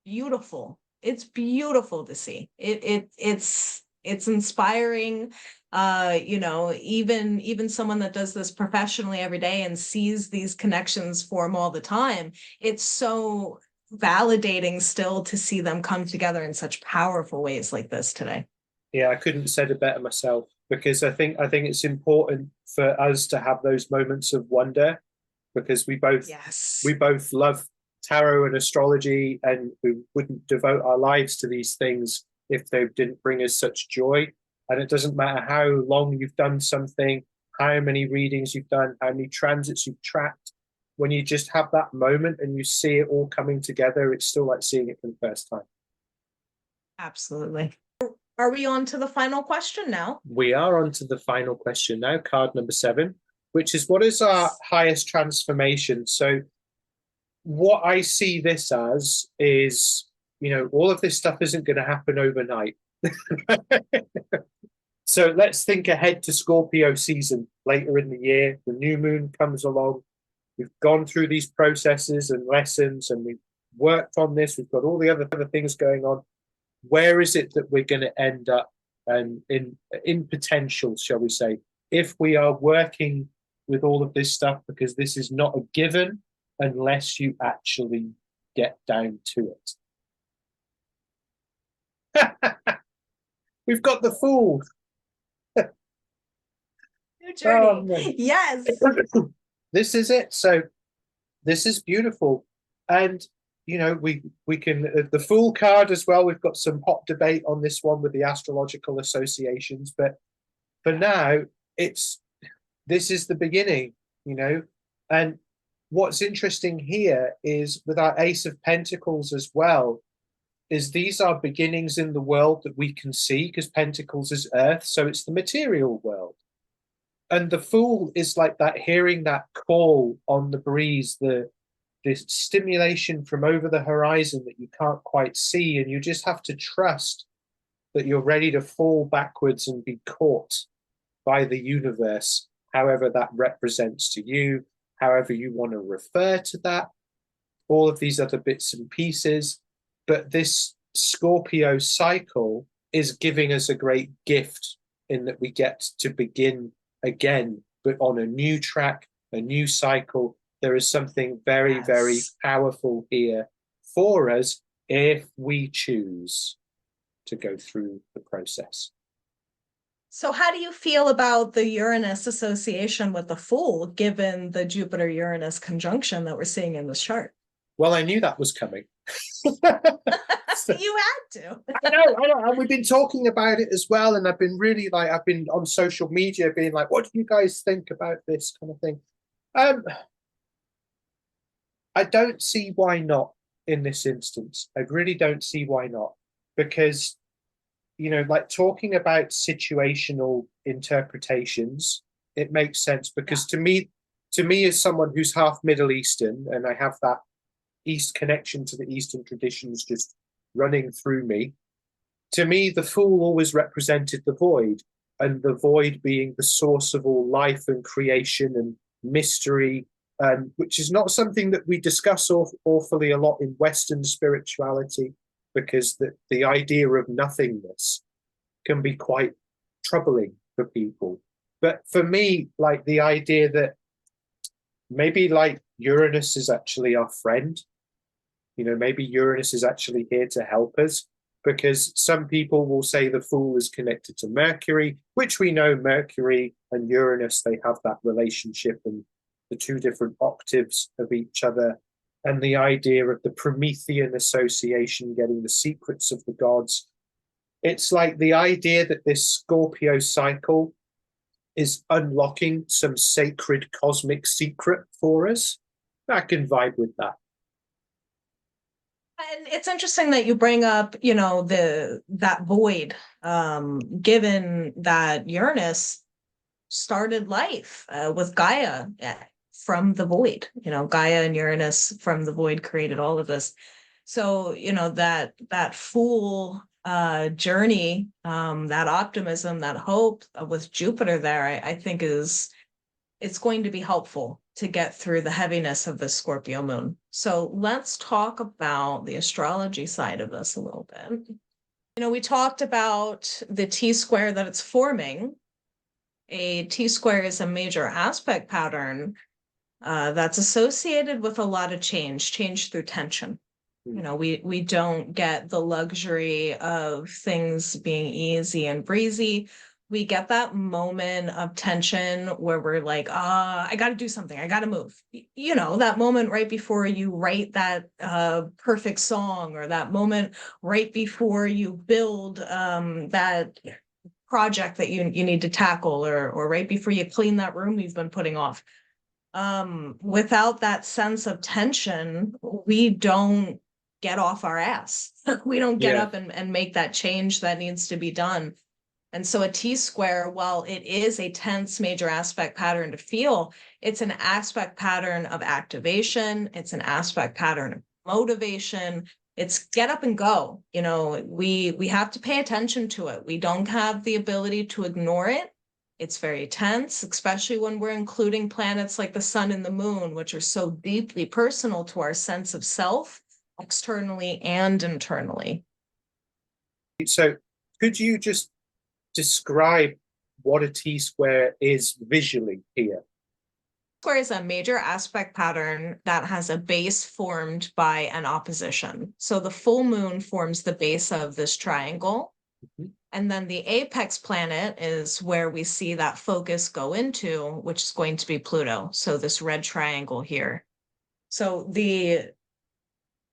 beautiful. It's beautiful to see. It's inspiring. Even someone that does this professionally every day and sees these connections form all the time, it's so validating still to see them come together in such powerful ways like this today. Yeah, I couldn't have said it better myself, because I think it's important for us to have those moments of wonder, because we both love tarot and astrology, and we wouldn't devote our lives to these things if they didn't bring us such joy. And it doesn't matter how long you've done something, how many readings you've done, how many transits you've tracked. When you just have that moment and you see it all coming together, it's still like seeing it for the first time. Absolutely. Are we on to the final question now? We are on to the final question now, card number 7, which is, what is our highest transformation? So what I see this as is, all of this stuff isn't going to happen overnight. So let's think ahead to Scorpio season later in the year. The new moon comes along. We've gone through these processes and lessons, and we've worked on this. We've got all the other things going on. Where is it that we're going to end up, and in potential, shall we say, if we are working with all of this stuff, because this is not a given unless you actually get down to it. We've got the Fool. New journey. Yes. This is it. So this is beautiful. And we can the Fool card as well. We've got some hot debate on this one with the astrological associations, but for now, this is the beginning, and what's interesting here is with our Ace of Pentacles as well, is these are beginnings in the world that we can see, because Pentacles is Earth, so it's the material world. And the Fool is like that, hearing that call on the breeze, this stimulation from over the horizon that you can't quite see, and you just have to trust that you're ready to fall backwards and be caught by the universe, however that represents to you, however you want to refer to that, all of these other bits and pieces. But this Scorpio cycle is giving us a great gift in that we get to begin again, but on a new track, a new cycle. There is something very, very powerful here for us if we choose to go through the process. So how do you feel about the Uranus association with the Fool, given the Jupiter-Uranus conjunction that we're seeing in this chart? Well, I knew that was coming. You had to. I know. And we've been talking about it as well. And I've been really I've been on social media being like, what do you guys think about this kind of thing? I don't see why not in this instance. I really don't see why not. Because, talking about situational interpretations, it makes sense, because to me, as someone who's half Middle Eastern, and I have that East connection to the Eastern traditions just running through me, to me, the Fool always represented the void, and the void being the source of all life and creation and mystery, which is not something that we discuss awfully a lot in Western spirituality, because the idea of nothingness can be quite troubling for people. But for me, like the idea that maybe like Uranus is actually our friend, maybe Uranus is actually here to help us, because some people will say the Fool is connected to Mercury, which we know Mercury and Uranus, they have that relationship and the two different octaves of each other. And the idea of the Promethean association, getting the secrets of the gods. It's like the idea that this Scorpio cycle is unlocking some sacred cosmic secret for us. I can vibe with that. And it's interesting that you bring up, that void, given that Uranus started life with Gaia from the void. Gaia and Uranus from the void created all of this. So, that Fool journey, that optimism, that hope with Jupiter there, I think it's going to be helpful to get through the heaviness of the Scorpio moon. So let's talk about the astrology side of this a little bit. We talked about the T-square that it's forming. A T-square is a major aspect pattern that's associated with a lot of change through tension. We don't get the luxury of things being easy and breezy. We get that moment of tension where we're like, I got to do something. I got to move. That moment right before you write that perfect song, or that moment right before you build that project that you need to tackle, or right before you clean that room you've been putting off. Without that sense of tension, we don't get off our ass. We don't get up and make that change that needs to be done. And so a T-square, while it is a tense major aspect pattern to feel, it's an aspect pattern of activation. It's an aspect pattern of motivation. It's get up and go. We have to pay attention to it. We don't have the ability to ignore it. It's very tense, especially when we're including planets like the sun and the moon, which are so deeply personal to our sense of self, externally and internally. So could you just describe what a T-square is visually here? Square is a major aspect pattern that has a base formed by an opposition. So the full moon forms the base of this triangle. Mm-hmm. And then the apex planet is where we see that focus go into, which is going to be Pluto. So this red triangle here. So the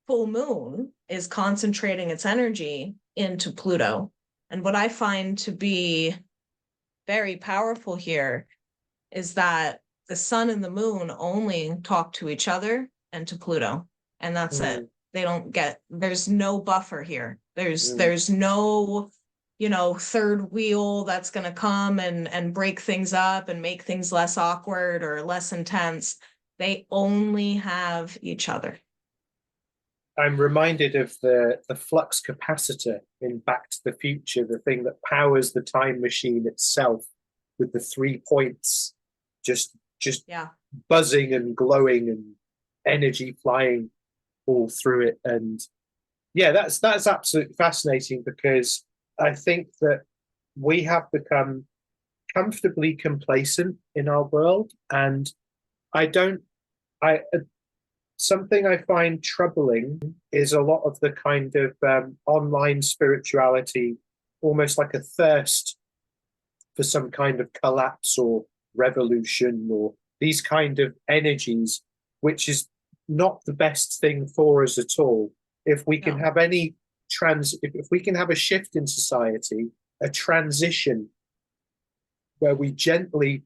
full moon is concentrating its energy into Pluto. And what I find to be very powerful here is that the sun and the moon only talk to each other and to Pluto. And that's it. They don't there's no buffer here. There's no, third wheel that's going to come and break things up and make things less awkward or less intense. They only have each other. I'm reminded of the flux capacitor in Back to the Future, the thing that powers the time machine itself, with the 3 points just buzzing and glowing and energy flying all through it. And that's absolutely fascinating, because I think that we have become comfortably complacent in our world, and something I find troubling is a lot of the kind of online spirituality, almost like a thirst for some kind of collapse or revolution, or these kind of energies, which is not the best thing for us at all. If we can have if we can have a shift in society, a transition where we gently,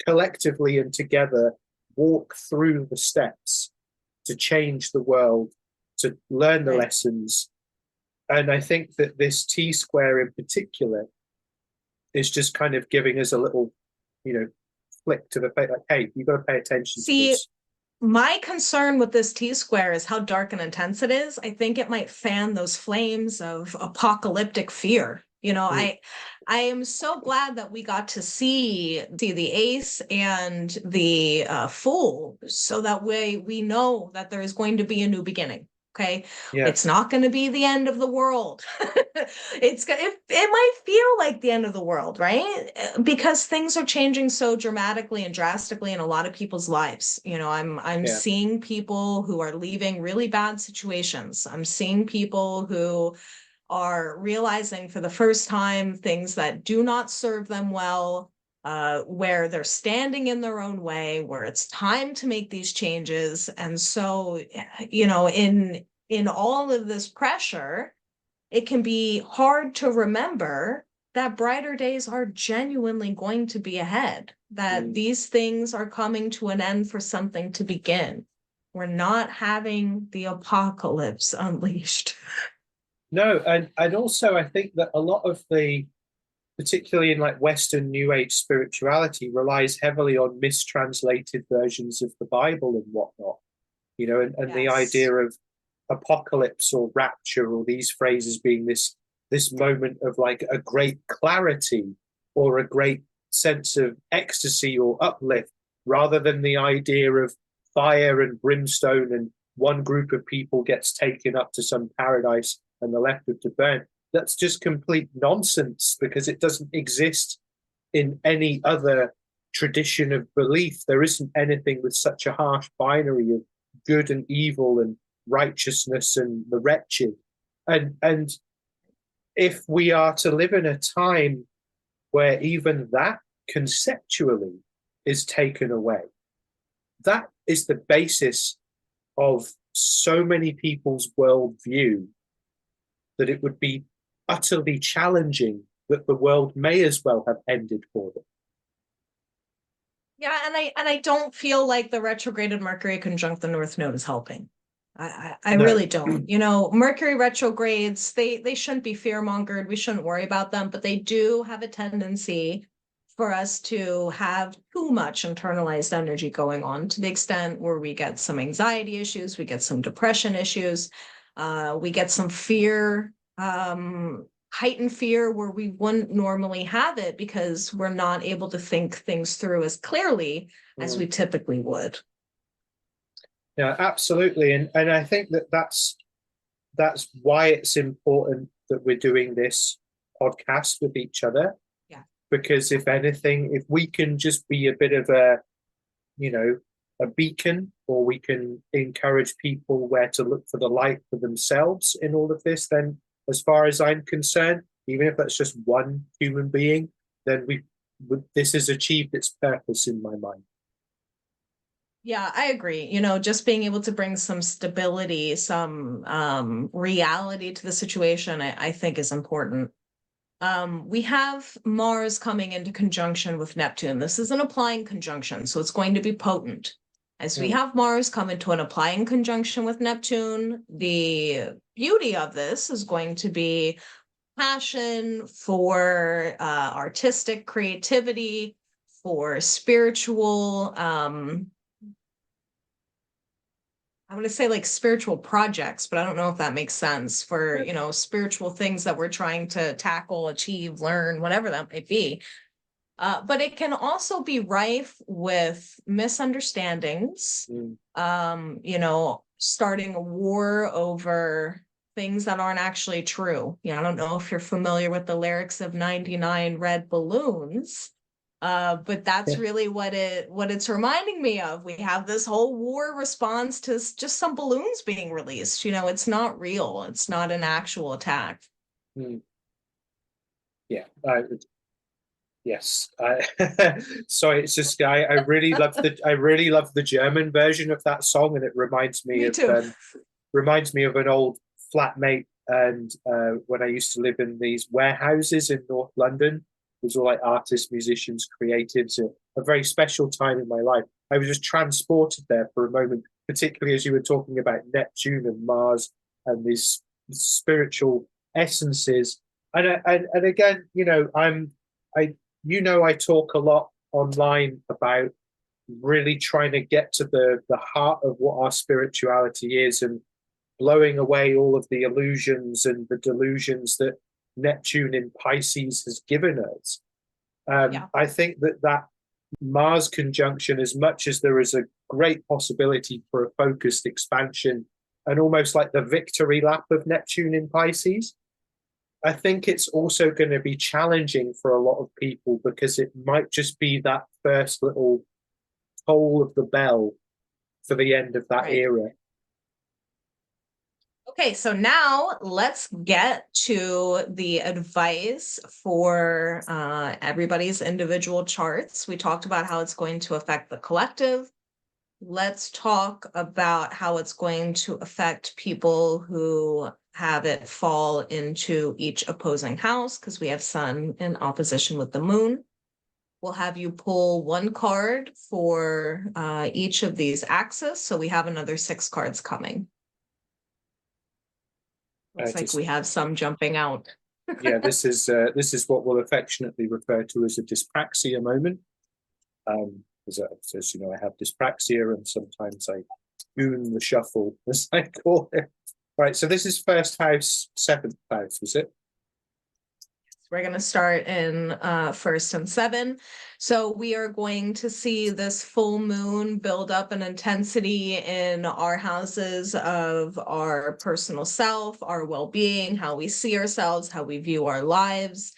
collectively and together walk through the steps to change the world, to learn the lessons. And I think that this T-square in particular is just kind of giving us a little, flick to the face, like, hey, you've got to pay attention to this. my concern with this T-square is how dark and intense it is. I think it might fan those flames of apocalyptic fear. I am so glad that we got to see the ace and the fool, so that way we know that there is going to be a new beginning. Okay, Yeah, it's not going to be the end of the world. It might feel like the end of the world, right? Because things are changing so dramatically and drastically in a lot of people's lives. I'm yeah, seeing people who are leaving really bad situations. I'm seeing people who are realizing for the first time things that do not serve them well, where they're standing in their own way, where it's time to make these changes. And so, in all of this pressure, it can be hard to remember that brighter days are genuinely going to be ahead, that mm. these things are coming to an end for something to begin. We're not having the apocalypse unleashed. No, and also I think that a lot of the, particularly in like Western New Age spirituality, relies heavily on mistranslated versions of the Bible and whatnot. And the Yes. idea of apocalypse or rapture, or these phrases being this moment of like a great clarity or a great sense of ecstasy or uplift, rather than the idea of fire and brimstone and one group of people gets taken up to some paradise and the left to burn. That's just complete nonsense, because it doesn't exist in any other tradition of belief. There isn't anything with such a harsh binary of good and evil and righteousness and the wretched. And if we are to live in a time where even that conceptually is taken away, that is the basis of so many people's worldview, that it would be utterly challenging that the world may as well have ended for them. Yeah, and I don't feel like the retrograded Mercury conjunct the North Node is helping. I No. really don't. Mercury retrogrades, they shouldn't be fear mongered. We shouldn't worry about them, but they do have a tendency for us to have too much internalized energy going on, to the extent where we get some anxiety issues, we get some depression issues, we get some fear, heightened fear where we wouldn't normally have it, because we're not able to think things through as clearly as we typically would. Yeah, absolutely. And I think that's why it's important that we're doing this podcast with each other. Yeah. Because if anything, if we can just be a bit of a beacon, or we can encourage people where to look for the light for themselves in all of this, then as far as I'm concerned, even if that's just one human being, then this has achieved its purpose in my mind. Yeah, I agree. Just being able to bring some stability, some reality to the situation, I think is important. We have Mars coming into conjunction with Neptune. This is an applying conjunction, so it's going to be potent. As we have Mars come into an applying conjunction with Neptune, the beauty of this is going to be passion for artistic creativity, for spiritual, I want to say like spiritual projects, but I don't know if that makes sense, for, spiritual things that we're trying to tackle, achieve, learn, whatever that might be. But it can also be rife with misunderstandings, starting a war over things that aren't actually true. I don't know if you're familiar with the lyrics of 99 Red Balloons. But that's really what it's reminding me of. We have this whole war response to just some balloons being released. It's not real. It's not an actual attack. Yeah. Yes. Sorry, it's just I really love the German version of that song, and it reminds me Me too. of an old flatmate, and when I used to live in these warehouses in North London. It was all like artists, musicians, creatives, a very special time in my life. I was just transported there for a moment, particularly as you were talking about Neptune and Mars and these spiritual essences. And again, I talk a lot online about really trying to get to the heart of what our spirituality is, and blowing away all of the illusions and the delusions that Neptune in Pisces has given us. I think that Mars conjunction, as much as there is a great possibility for a focused expansion and almost like the victory lap of Neptune in Pisces, I think it's also going to be challenging for a lot of people, because it might just be that first little toll of the bell for the end of that era. Okay, so now let's get to the advice for everybody's individual charts. We talked about how it's going to affect the collective. Let's talk about how it's going to affect people who have it fall into each opposing house, because we have Sun in opposition with the Moon. We'll have you pull one card for each of these axes. So we have another 6 cards coming. Looks like we have some jumping out. Yeah, this is what we'll affectionately refer to as a dyspraxia moment. As you know, I have dyspraxia, and sometimes I goon the shuffle, as I call it. Right, so this is first house, 7th house, is it? We're going to start in 1st and 7. So we are going to see this full moon build up an intensity in our houses of our personal self, our well-being, how we see ourselves, how we view our lives,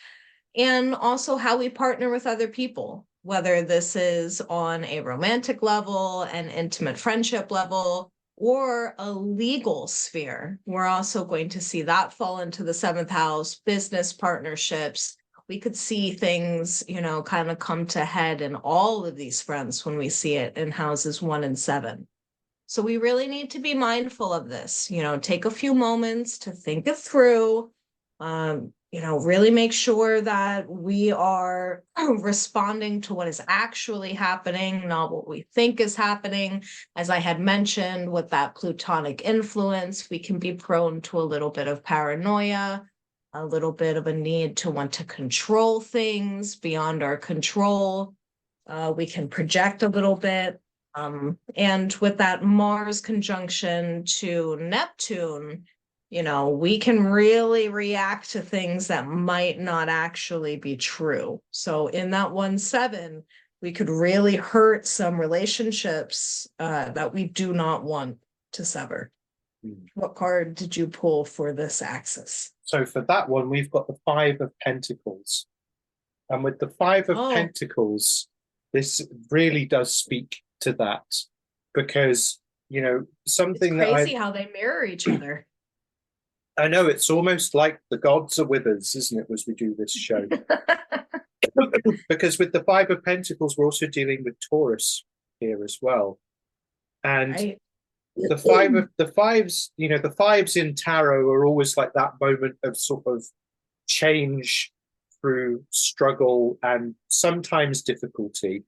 and also how we partner with other people, whether this is on a romantic level, an intimate friendship level, or a legal sphere. We're also going to see that fall into the 7th house, business partnerships. We could see things, you know, kind of come to head in all of these fronts when we see it in houses 1 and 7. So we really need to be mindful of this, you know, take a few moments to think it through, you know, really make sure that we are responding to what is actually happening, not what we think is happening. As I had mentioned, with that Plutonic influence, we can be prone to a little bit of paranoia, a little bit of a need to want to control things beyond our control. We can project a little bit. And with that Mars conjunction to Neptune, you know, we can really react to things that might not actually be true. So in that 1-7, we could really hurt some relationships that we do not want to sever. What card did you pull for this axis? So for that one, we've got the 5 of Pentacles. And with the 5 of Pentacles, this really does speak to that, because, you know, something it's crazy how they mirror each other. I know, it's almost like the gods are with us, isn't it, as we do this show? Because with the 5 of Pentacles, we're also dealing with Taurus here as well. And the fives, you know, the 5s in tarot are always like that moment of sort of change through struggle and sometimes difficulty.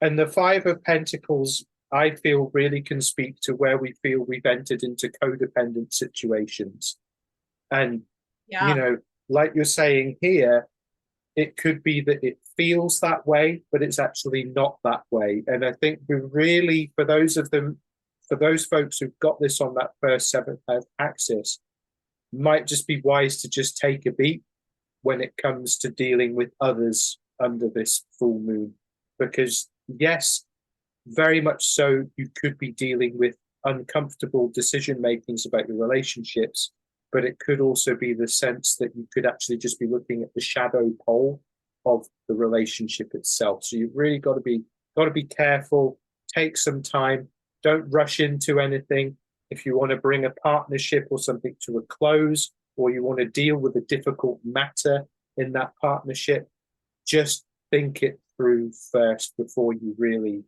And the 5 of Pentacles, I feel, really can speak to where we feel we've entered into codependent situations. And, you know, like you're saying here, it could be that it feels that way, but it's actually not that way. And I think we really, for those folks who've got this on that first 7th axis, might just be wise to just take a beat when it comes to dealing with others under this full moon. Because yes, very much so, you could be dealing with uncomfortable decision makings about your relationships, but it could also be the sense that you could actually just be looking at the shadow pole of the relationship itself. So you've really got to be careful, take some time, don't rush into anything. If you want to bring a partnership or something to a close, or you want to deal with a difficult matter in that partnership, just think it through first before you really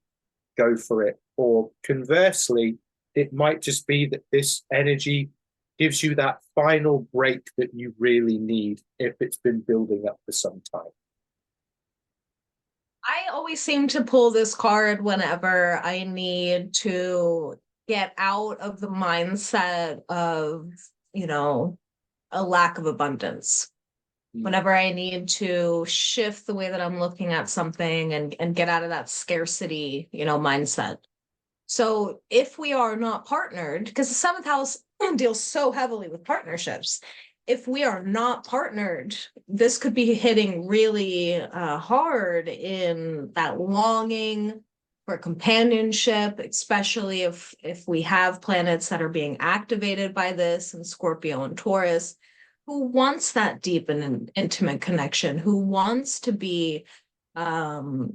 go for it. Or conversely, it might just be that this energy gives you that final break that you really need if it's been building up for some time. I always seem to pull this card whenever I need to get out of the mindset of, you know, a lack of abundance. whenever I need to shift the way that I'm looking at something and get out of that scarcity, mindset. So if we are not partnered, because the seventh house deals so heavily with partnerships, if we are not partnered, this could be hitting really hard in that longing for companionship, especially if we have planets that are being activated by this, and Scorpio and Taurus. Who wants that deep and intimate connection? Who wants to be so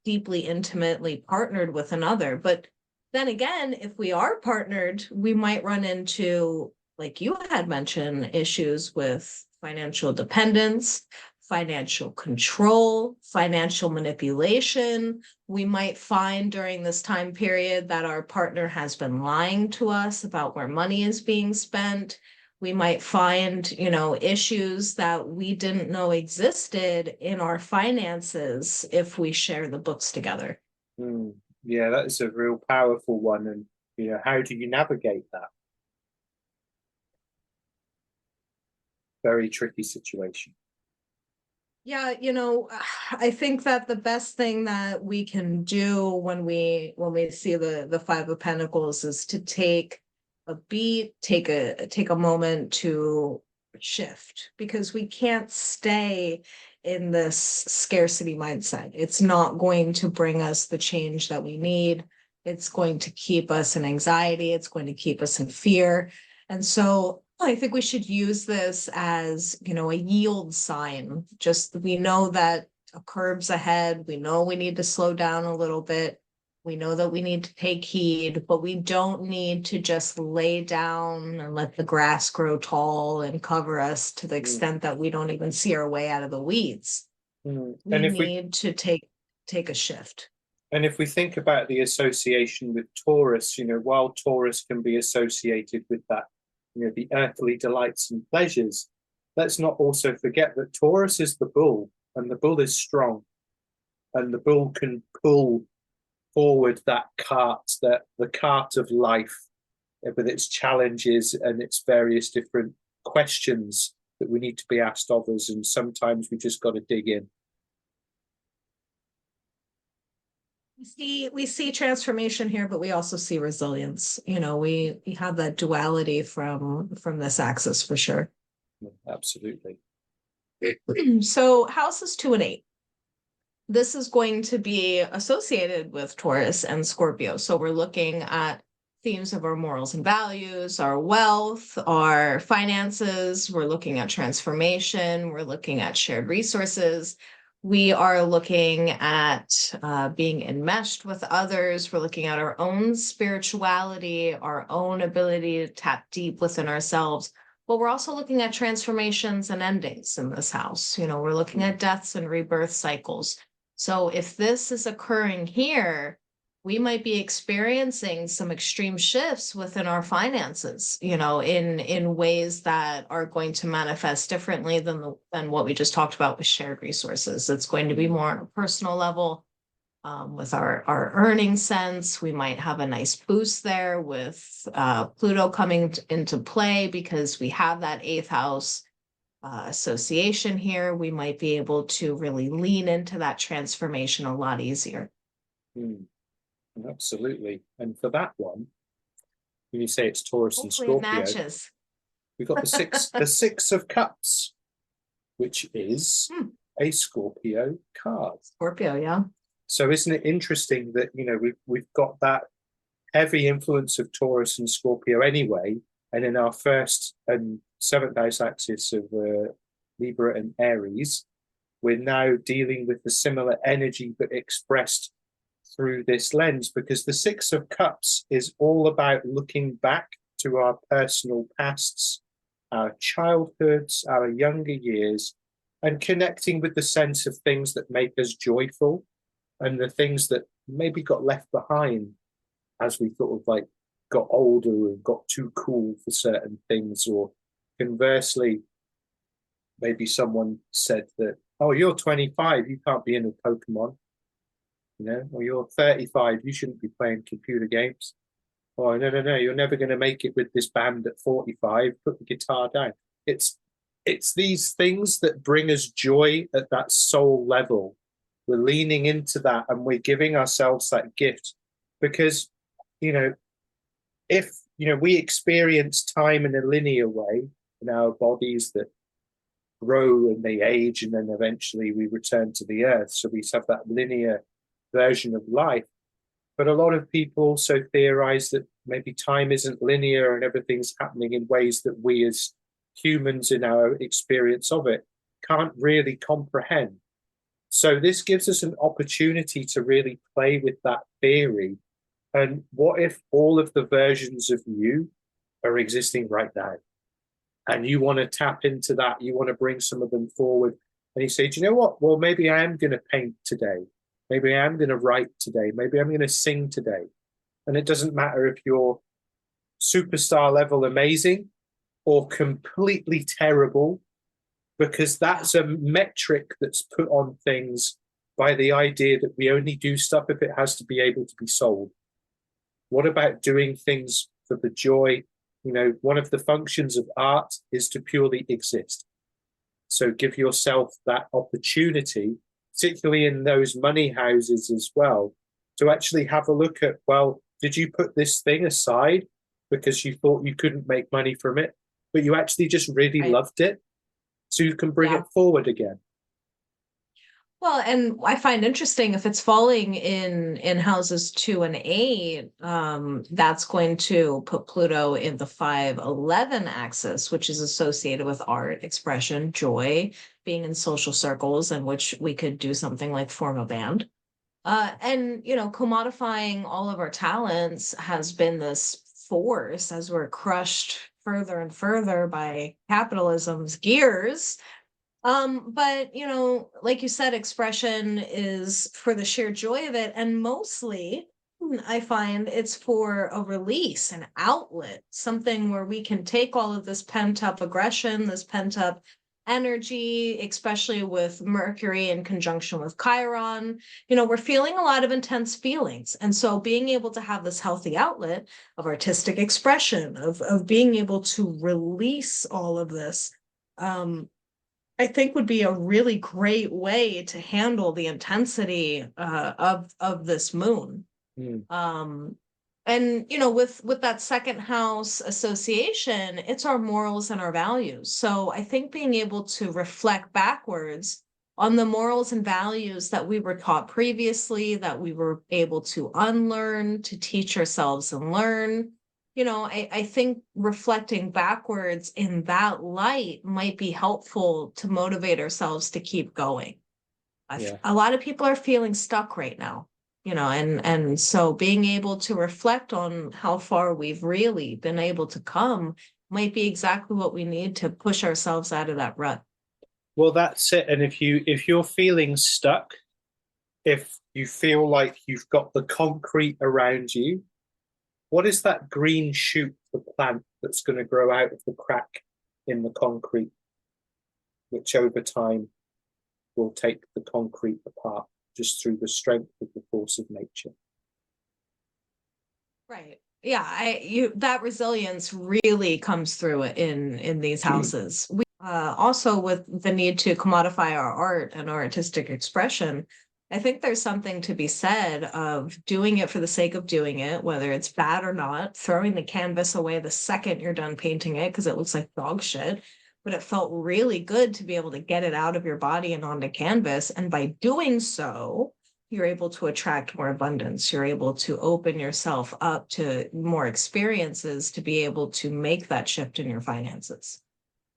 deeply intimately partnered with another? But then again, if we are partnered, we might run into, like you had mentioned, issues with financial dependence, financial control, financial manipulation. We might find during this time period that our partner has been lying to us about where money is being spent. We might find, issues that we didn't know existed in our finances if we share the books together. Yeah, that is a real powerful one. And, how do you navigate that? Very tricky situation. Yeah, I think that the best thing that we can do when we see the Five of Pentacles is to take a beat, take a moment to shift, because we can't stay in this scarcity mindset. It's not going to bring us the change that we need. It's going to keep us in anxiety. It's going to keep us in fear. And so I think we should use this as, a yield sign. Just, we know that a curb's ahead. We know we need to slow down a little bit. We know that we need to take heed, but we don't need to just lay down and let the grass grow tall and cover us to the extent that we don't even see our way out of the weeds. We need to take a shift. And if we think about the association with Taurus, while Taurus can be associated with that, the earthly delights and pleasures, let's not also forget that Taurus is the bull, and the bull is strong, and the bull can pull forward that cart, the cart of life, with its challenges and its various different questions that we need to be asked of us, and sometimes we just got to dig in. We see transformation here, but we also see resilience. We have that duality from this axis for sure. Absolutely. So houses 2 and 8. This is going to be associated with Taurus and Scorpio. So we're looking at themes of our morals and values, our wealth, our finances. We're looking at transformation. We're looking at shared resources. We are looking at being enmeshed with others. We're looking at our own spirituality, our own ability to tap deep within ourselves. But we're also looking at transformations and endings in this house. We're looking at deaths and rebirth cycles. So if this is occurring here, we might be experiencing some extreme shifts within our finances, in ways that are going to manifest differently than what we just talked about with shared resources. It's going to be more on a personal level, with our earning sense. We might have a nice boost there with Pluto coming into play, because we have that 8th house association here. We might be able to really lean into that transformation a lot easier. Absolutely. And for that one, when you say it's Taurus Hopefully and Scorpio, it matches. We've got the Six of Cups, which is a Scorpio card. Scorpio, yeah. So isn't it interesting that we've got that heavy influence of Taurus and Scorpio anyway, and in our 1st and 7th house axis of Libra and Aries, we're now dealing with the similar energy but expressed through this lens, because the Six of Cups is all about looking back to our personal pasts, our childhoods, our younger years, and connecting with the sense of things that make us joyful and the things that maybe got left behind as we sort of got older and got too cool for certain things. Or conversely, maybe someone said that, oh, you're 25, you can't be in a Pokemon. Or you're 35, you shouldn't be playing computer games. Oh, no, you're never going to make it with this band at 45. Put the guitar down. It's it's these things that bring us joy at that soul level. We're leaning into that and we're giving ourselves that gift because, you know, if, you know, we experience time in a linear way in our bodies that grow and they age and then eventually we return to the earth. So we have that linear version of life. But a lot of people also theorize that maybe time isn't linear and everything's happening in ways that we as humans in our experience of it can't really comprehend. So this gives us an opportunity to really play with that theory. And what if all of the versions of you are existing right now? And you want to tap into that, you want to bring some of them forward. And you say, do you know what? Well, maybe I am going to paint today. Maybe I am going to write today. Maybe I'm going to sing today. And it doesn't matter if you're superstar level amazing or completely terrible, because that's a metric that's put on things by the idea that we only do stuff if it has to be able to be sold. What about doing things for the joy? You know, one of the functions of art is to purely exist. So give yourself that opportunity, particularly in those money houses as well, to actually have a look at, well, did you put this thing aside because you thought you couldn't make money from it, but you actually just really loved it? So you can bring it forward again. Well, and I find interesting if it's falling in houses 2 and 8, that's going to put Pluto in the 5-11 axis, which is associated with art, expression, joy, being in social circles in which we could do something like form a band. And, you know, commodifying all of our talents has been this force as we're crushed further and further by capitalism's gears. But you know, like you said, expression is for the sheer joy of it, and mostly I find it's for a release, an outlet, something where we can take all of this pent up aggression, this pent up energy, especially with Mercury in conjunction with Chiron. You know, we're feeling a lot of intense feelings. And so being able to have this healthy outlet of artistic expression, of being able to release all of this, I think would be a really great way to handle the intensity of this moon. And you know, with that second house association, it's our morals and our values. So I think being able to reflect backwards on the morals and values that we were taught previously, that we were able to unlearn, to teach ourselves and learn. You know, I think reflecting backwards in that light might be helpful to motivate ourselves to keep going. A lot of people are feeling stuck right now, you know, and so being able to reflect on how far we've really been able to come might be exactly what we need to push ourselves out of that rut. Well, that's it. And if you're feeling stuck, if you feel like you've got the concrete around you, what is that green shoot, the plant that's going to grow out of the crack in the concrete, which over time will take the concrete apart just through the strength of the force of nature? Right. Yeah, that resilience really comes through in these houses. We also with the need to commodify our art and our artistic expression, I think there's something to be said of doing it for the sake of doing it, whether it's bad or not, throwing the canvas away the second you're done painting it because it looks like dog shit. But it felt really good to be able to get it out of your body and onto canvas. And by doing so, you're able to attract more abundance. You're able to open yourself up to more experiences to be able to make that shift in your finances.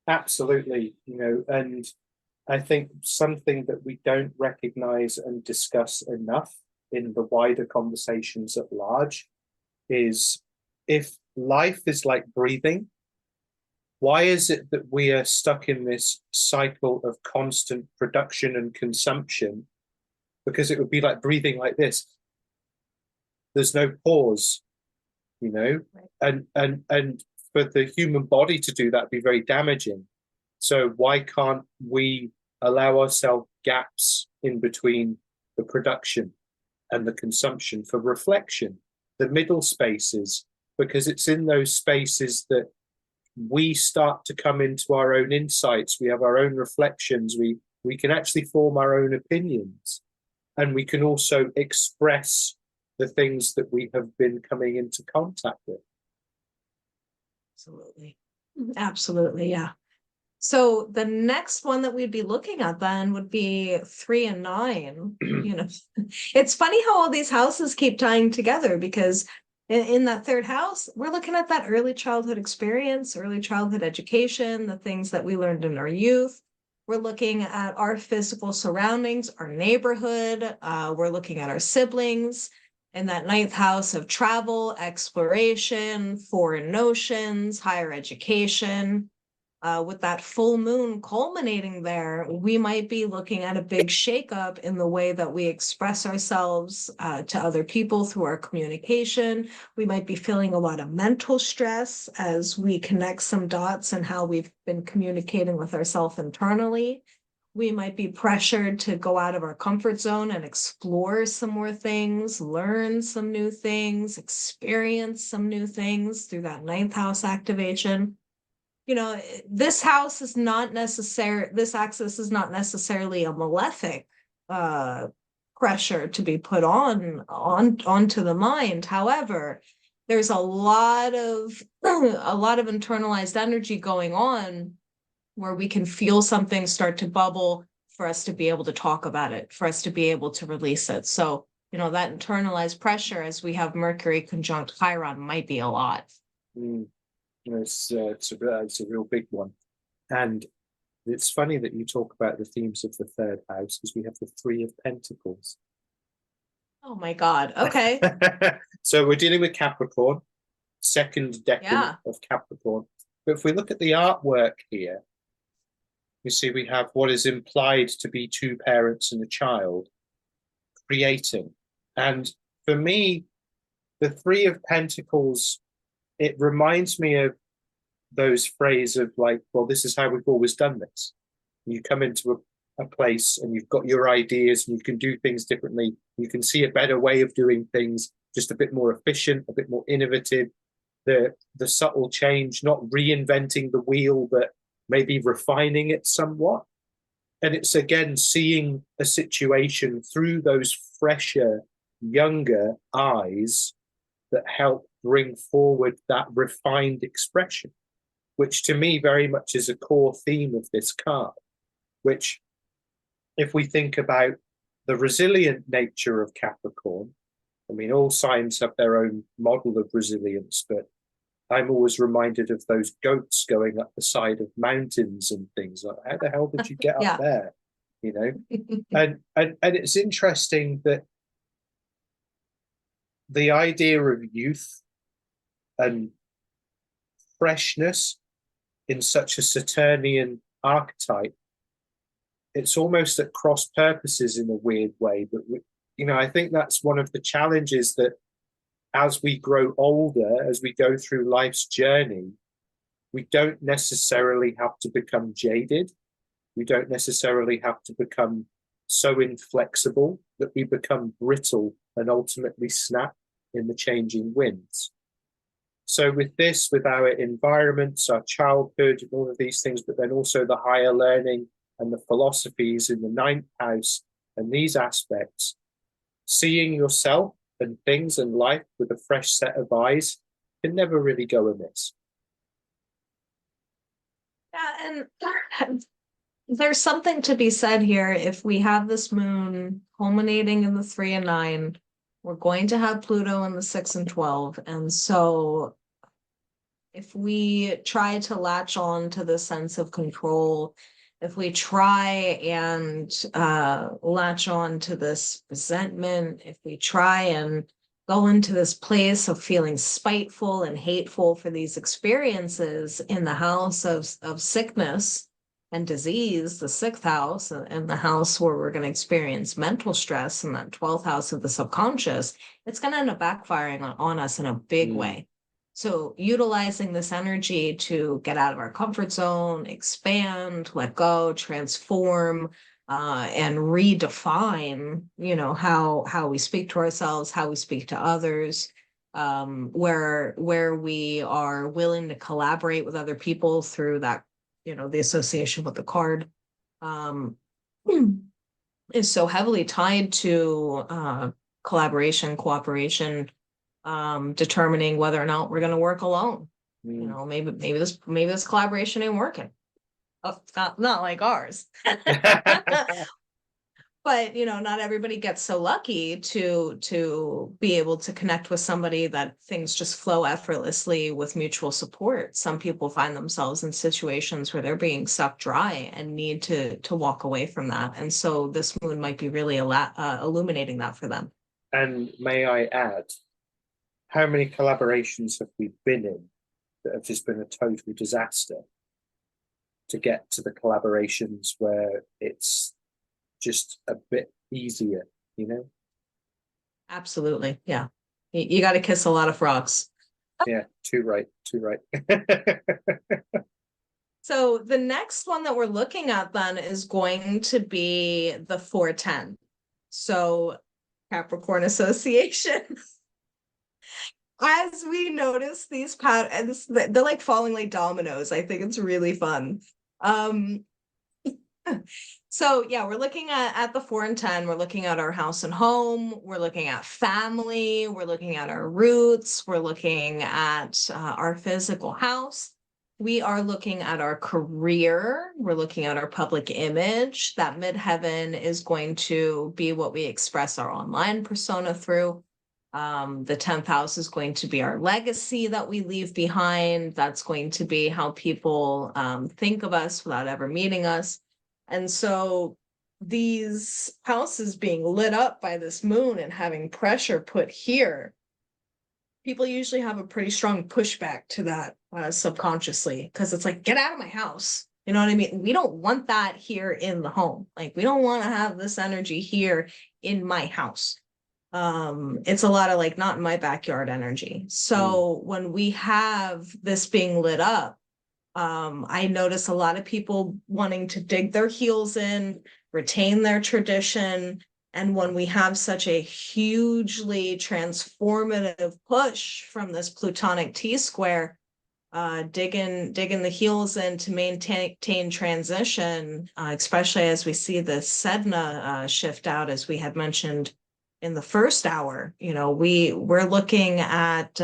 Absolutely. You know, and I think something that we don't recognize and discuss enough in the wider conversations at large is, if life is like breathing, why is it that we are stuck in this cycle of constant production and consumption? Because it would be like breathing like this. There's no pause, you know, and for the human body to do that would be very damaging. So why can't we allow ourselves gaps in between the production and the consumption for reflection, the middle spaces? Because it's in those spaces that we start to come into our own insights. We have our own reflections. We can actually form our own opinions, and we can also express the things that we have been coming into contact with. Absolutely. Absolutely, yeah. So the next one that we'd be looking at then would be 3 and 9. You know, it's funny how all these houses keep tying together, because in that third house, we're looking at that early childhood experience, early childhood education, the things that we learned in our youth. We're looking at our physical surroundings, our neighborhood. We're looking at our siblings. In that 9th house of travel, exploration, foreign notions, higher education. With that full moon culminating there, we might be looking at a big shakeup in the way that we express ourselves to other people through our communication. We might be feeling a lot of mental stress as we connect some dots and how we've been communicating with ourselves internally. We might be pressured to go out of our comfort zone and explore some more things, learn some new things, experience some new things through that 9th house activation. You know, this house is not necessary, this axis is not necessarily a malefic pressure to be put onto the mind. However, there's a lot of internalized energy going on where we can feel something start to bubble for us to be able to talk about it, for us to be able to release it. So, you know, that internalized pressure as we have Mercury conjunct Chiron might be a lot. It's a real big one. And it's funny that you talk about the themes of the third house, because we have the 3 of Pentacles. Oh my God. Okay. So we're dealing with Capricorn, second decan of Capricorn. But if we look at the artwork here, you see we have what is implied to be 2 parents and a child creating. And for me, the 3 of Pentacles, it reminds me of those phrases of like, well, this is how we've always done this. You come into a place and you've got your ideas and you can do things differently. You can see a better way of doing things, just a bit more efficient, a bit more innovative. The subtle change, not reinventing the wheel, but maybe refining it somewhat. And it's again seeing a situation through those fresher, younger eyes that help bring forward that refined expression, which to me very much is a core theme of this card, which if we think about the resilient nature of Capricorn, I mean, all signs have their own model of resilience, but I'm always reminded of those goats going up the side of mountains and things like, how the hell did you get up there? You know, and it's interesting that the idea of youth and freshness in such a Saturnian archetype, it's almost at cross purposes in a weird way. But you know, I think that's one of the challenges, that as we grow older, as we go through life's journey, we don't necessarily have to become jaded. We don't necessarily have to become so inflexible that we become brittle and ultimately snap in the changing winds. So with this, with our environments, our childhood, and all of these things, but then also the higher learning and the philosophies in the 9th house and these aspects, seeing yourself and things and life with a fresh set of eyes can never really go amiss. Yeah, and there's something to be said here. If we have this moon culminating in the 3 and 9, we're going to have Pluto in the 6 and 12. And so if we try to latch on to the sense of control, if we try and latch on to this resentment, if we try and go into this place of feeling spiteful and hateful for these experiences in the house of sickness and disease, the 6th house, and the house where we're going to experience mental stress, and that 12th house of the subconscious, it's going to end up backfiring on us in a big way. So utilizing this energy to get out of our comfort zone, expand, let go, transform, and redefine, you know, how we speak to ourselves, how we speak to others, where we are willing to collaborate with other people through that, the association with the card, is so heavily tied to collaboration, cooperation, determining whether or not we're going to work alone. Maybe this collaboration ain't working. Oh, not like ours. But not everybody gets so lucky to be able to connect with somebody that things just flow effortlessly with mutual support. Some people find themselves in situations where they're being sucked dry and need to walk away from that. And so this moon might be really illuminating that for them. And may I add, how many collaborations have we been in that have just been a total disaster, to get to the collaborations where it's just a bit easier, Absolutely. Yeah. You got to kiss a lot of frogs. Yeah, too right. So the next one that we're looking at then is going to be the 410. So Capricorn association. As we notice these patterns, they're like falling like dominoes. I think it's really fun. So yeah, we're looking at the 4 and 10. We're looking at our house and home. We're looking at family. We're looking at our roots. We're looking at our physical house. We are looking at our career. We're looking at our public image. That midheaven is going to be what we express our online persona through. The 10th house is going to be our legacy that we leave behind. That's going to be how people think of us without ever meeting us. And so these houses being lit up by this moon and having pressure put here, people usually have a pretty strong pushback to that subconsciously, because it's like, get out of my house. You know what I mean? We don't want that here in the home. Like, we don't want to have this energy here in my house. It's a lot of like, not in my backyard energy. So when we have this being lit up, I notice a lot of people wanting to dig their heels in, retain their tradition. And when we have such a hugely transformative push from this Plutonic T-square, digging the heels in to maintain transition, especially as we see the Sedna shift out, as we had mentioned in the first hour. We're looking at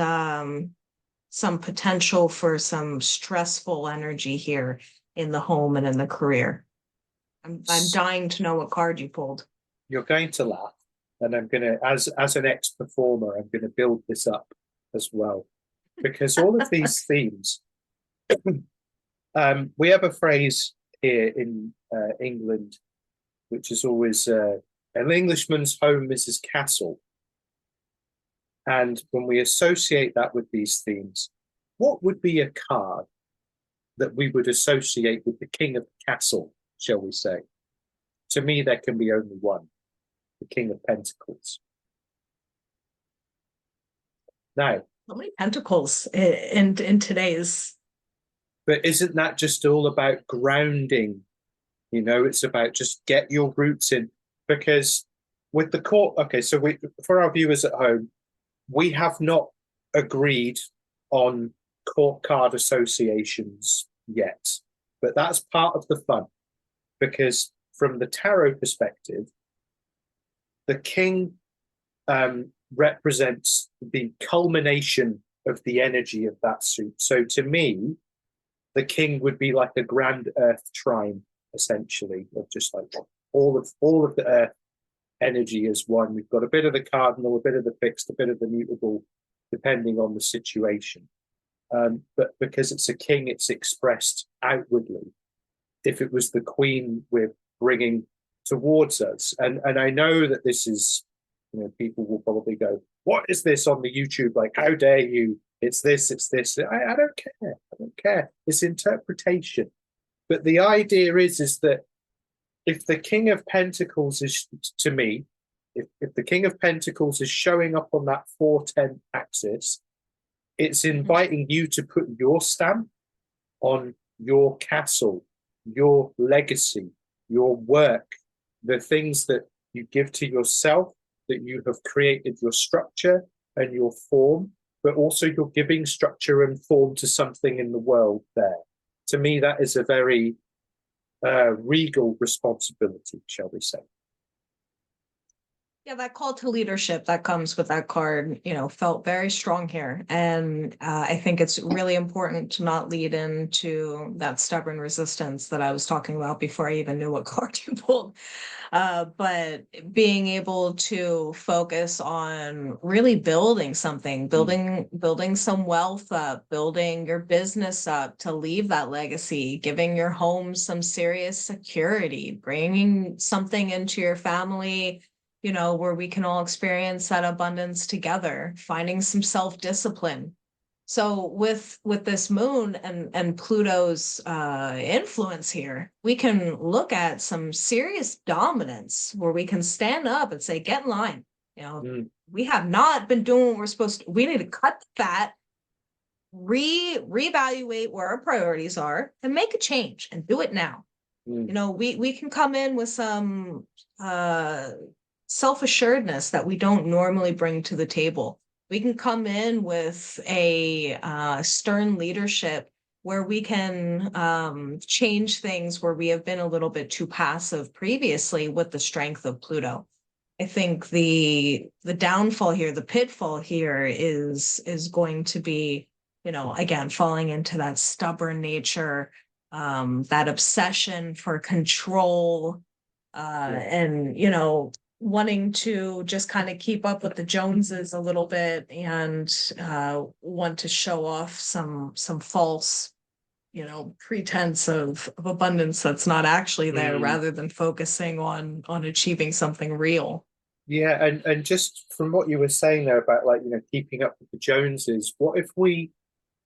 some potential for some stressful energy here in the home and in the career. I'm dying to know what card you pulled. You're going to laugh, and I'm going to, as an ex-performer, I'm going to build this up as well, because all of these themes, we have a phrase here in England, which is always, an Englishman's home is his castle. And when we associate that with these themes, what would be a card that we would associate with the King of the Castle, shall we say? To me, there can be only one, the King of Pentacles. Now, how many pentacles in today's? But isn't that just all about grounding? It's about just get your roots in. Because with the court, okay, so for our viewers at home, we have not agreed on court card associations yet, but that's part of the fun, because from the tarot perspective, the king represents the culmination of the energy of that suit. So to me, the king would be like a grand earth trine, essentially, of just like all of the earth energy is one. We've got a bit of the cardinal, a bit of the fixed, a bit of the mutable, depending on the situation. But because it's a king, it's expressed outwardly. If it was the queen, we're bringing towards us. And I know that this is, people will probably go, what is this on the YouTube? Like, how dare you? It's this, it's this. I don't care. I don't care. It's interpretation. But the idea is that if the King of Pentacles is, to me, if the King of Pentacles is showing up on that 410 axis, it's inviting you to put your stamp on your castle, your legacy, your work, the things that you give to yourself, that you have created your structure and your form, but also you're giving structure and form to something in the world there. To me, that is a very regal responsibility, shall we say. Yeah, that call to leadership that comes with that card, felt very strong here. And I think it's really important to not lead into that stubborn resistance that I was talking about before I even knew what card you pulled. But being able to focus on really building something, building some wealth up, building your business up to leave that legacy, giving your home some serious security, bringing something into your family, where we can all experience that abundance together, finding some self-discipline. So with this moon and Pluto's influence here, we can look at some serious dominance where we can stand up and say, get in line. We have not been doing what we're supposed to. We need to cut the fat, reevaluate where our priorities are, and make a change and do it now. We can come in with some self-assuredness that we don't normally bring to the table. We can come in with a stern leadership where we can change things where we have been a little bit too passive previously with the strength of Pluto. I think the downfall here, the pitfall here is going to be, again, falling into that stubborn nature, that obsession for control, and, wanting to just kind of keep up with the Joneses a little bit and want to show off some false, pretense of abundance that's not actually there, rather than focusing on achieving something real. Yeah, and just from what you were saying there about keeping up with the Joneses, what if we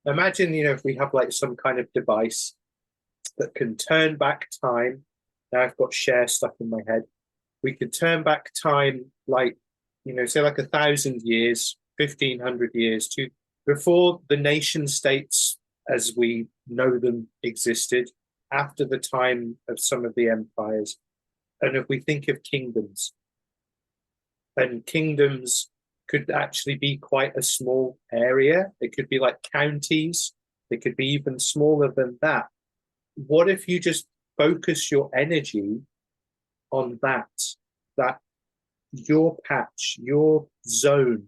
imagine, if we have some kind of device that can turn back time. Now I've got Cher stuck in my head. We could turn back time say 1,000 years, 1,500 years to before the nation states as we know them existed, after the time of some of the empires. And if we think of kingdoms, and kingdoms could actually be quite a small area. It could be like counties. It could be even smaller than that. What if you just focus your energy on that your patch, your zone,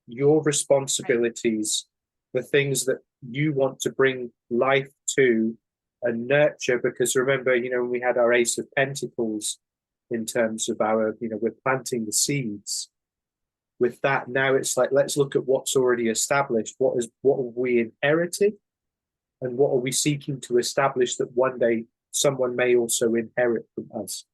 your responsibilities, the things that you want to bring life to and nurture? Because remember, when we had our Ace of Pentacles in terms of our, we're planting the seeds. With that, now it's let's look at what's already established. What have we inherited? And what are we seeking to establish that one day someone may also inherit from us?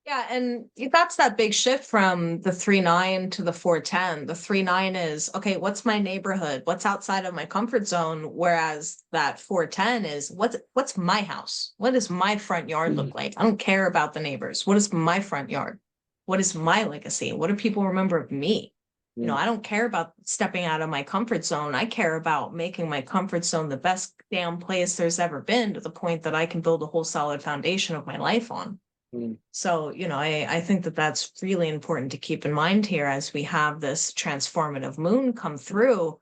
Yeah, and that's that big shift from the 3-9 to the 4-10. The 3-9 is, okay, what's my neighborhood? What's outside of my comfort zone? Whereas that 4-10 is, what's my house? What does my front yard look like? I don't care about the neighbors. What is my front yard? What is my legacy? What do people remember of me? I don't care about stepping out of my comfort zone. I care about making my comfort zone the best damn place there's ever been, to the point that I can build a whole solid foundation of my life on. So, I think that that's really important to keep in mind here as we have this transformative moon come through.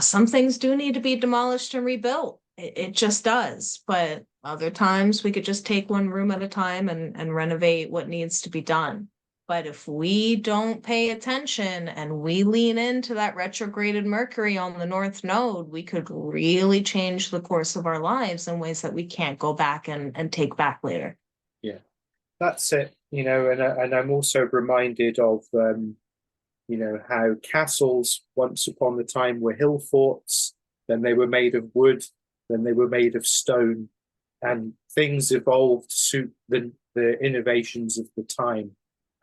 Some things do need to be demolished and rebuilt. It just does. But other times we could just take one room at a time and renovate what needs to be done. But if we don't pay attention and we lean into that retrograded Mercury on the North Node, we could really change the course of our lives in ways that we can't go back and take back later. Yeah, that's it. And I'm also reminded of, how castles once upon a time were hill forts, then they were made of wood, then they were made of stone, and things evolved to suit the innovations of the time.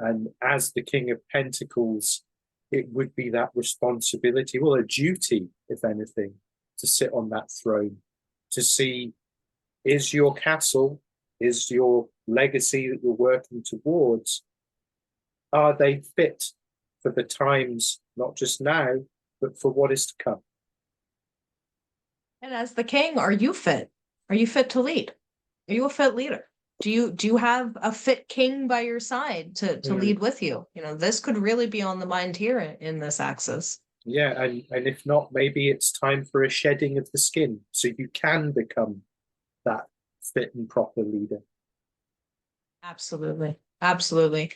And as the King of Pentacles, it would be that responsibility, well, a duty, if anything, to sit on that throne, to see, is your castle, is your legacy that you're working towards, are they fit for the times, not just now, but for what is to come? And as the king, are you fit? Are you fit to lead? Are you a fit leader? do you have a fit king by your side to lead with you? You know, this could really be on the mind here in this axis. Yeah, and if not, maybe it's time for a shedding of the skin so you can become that fit and proper leader. Absolutely. Absolutely.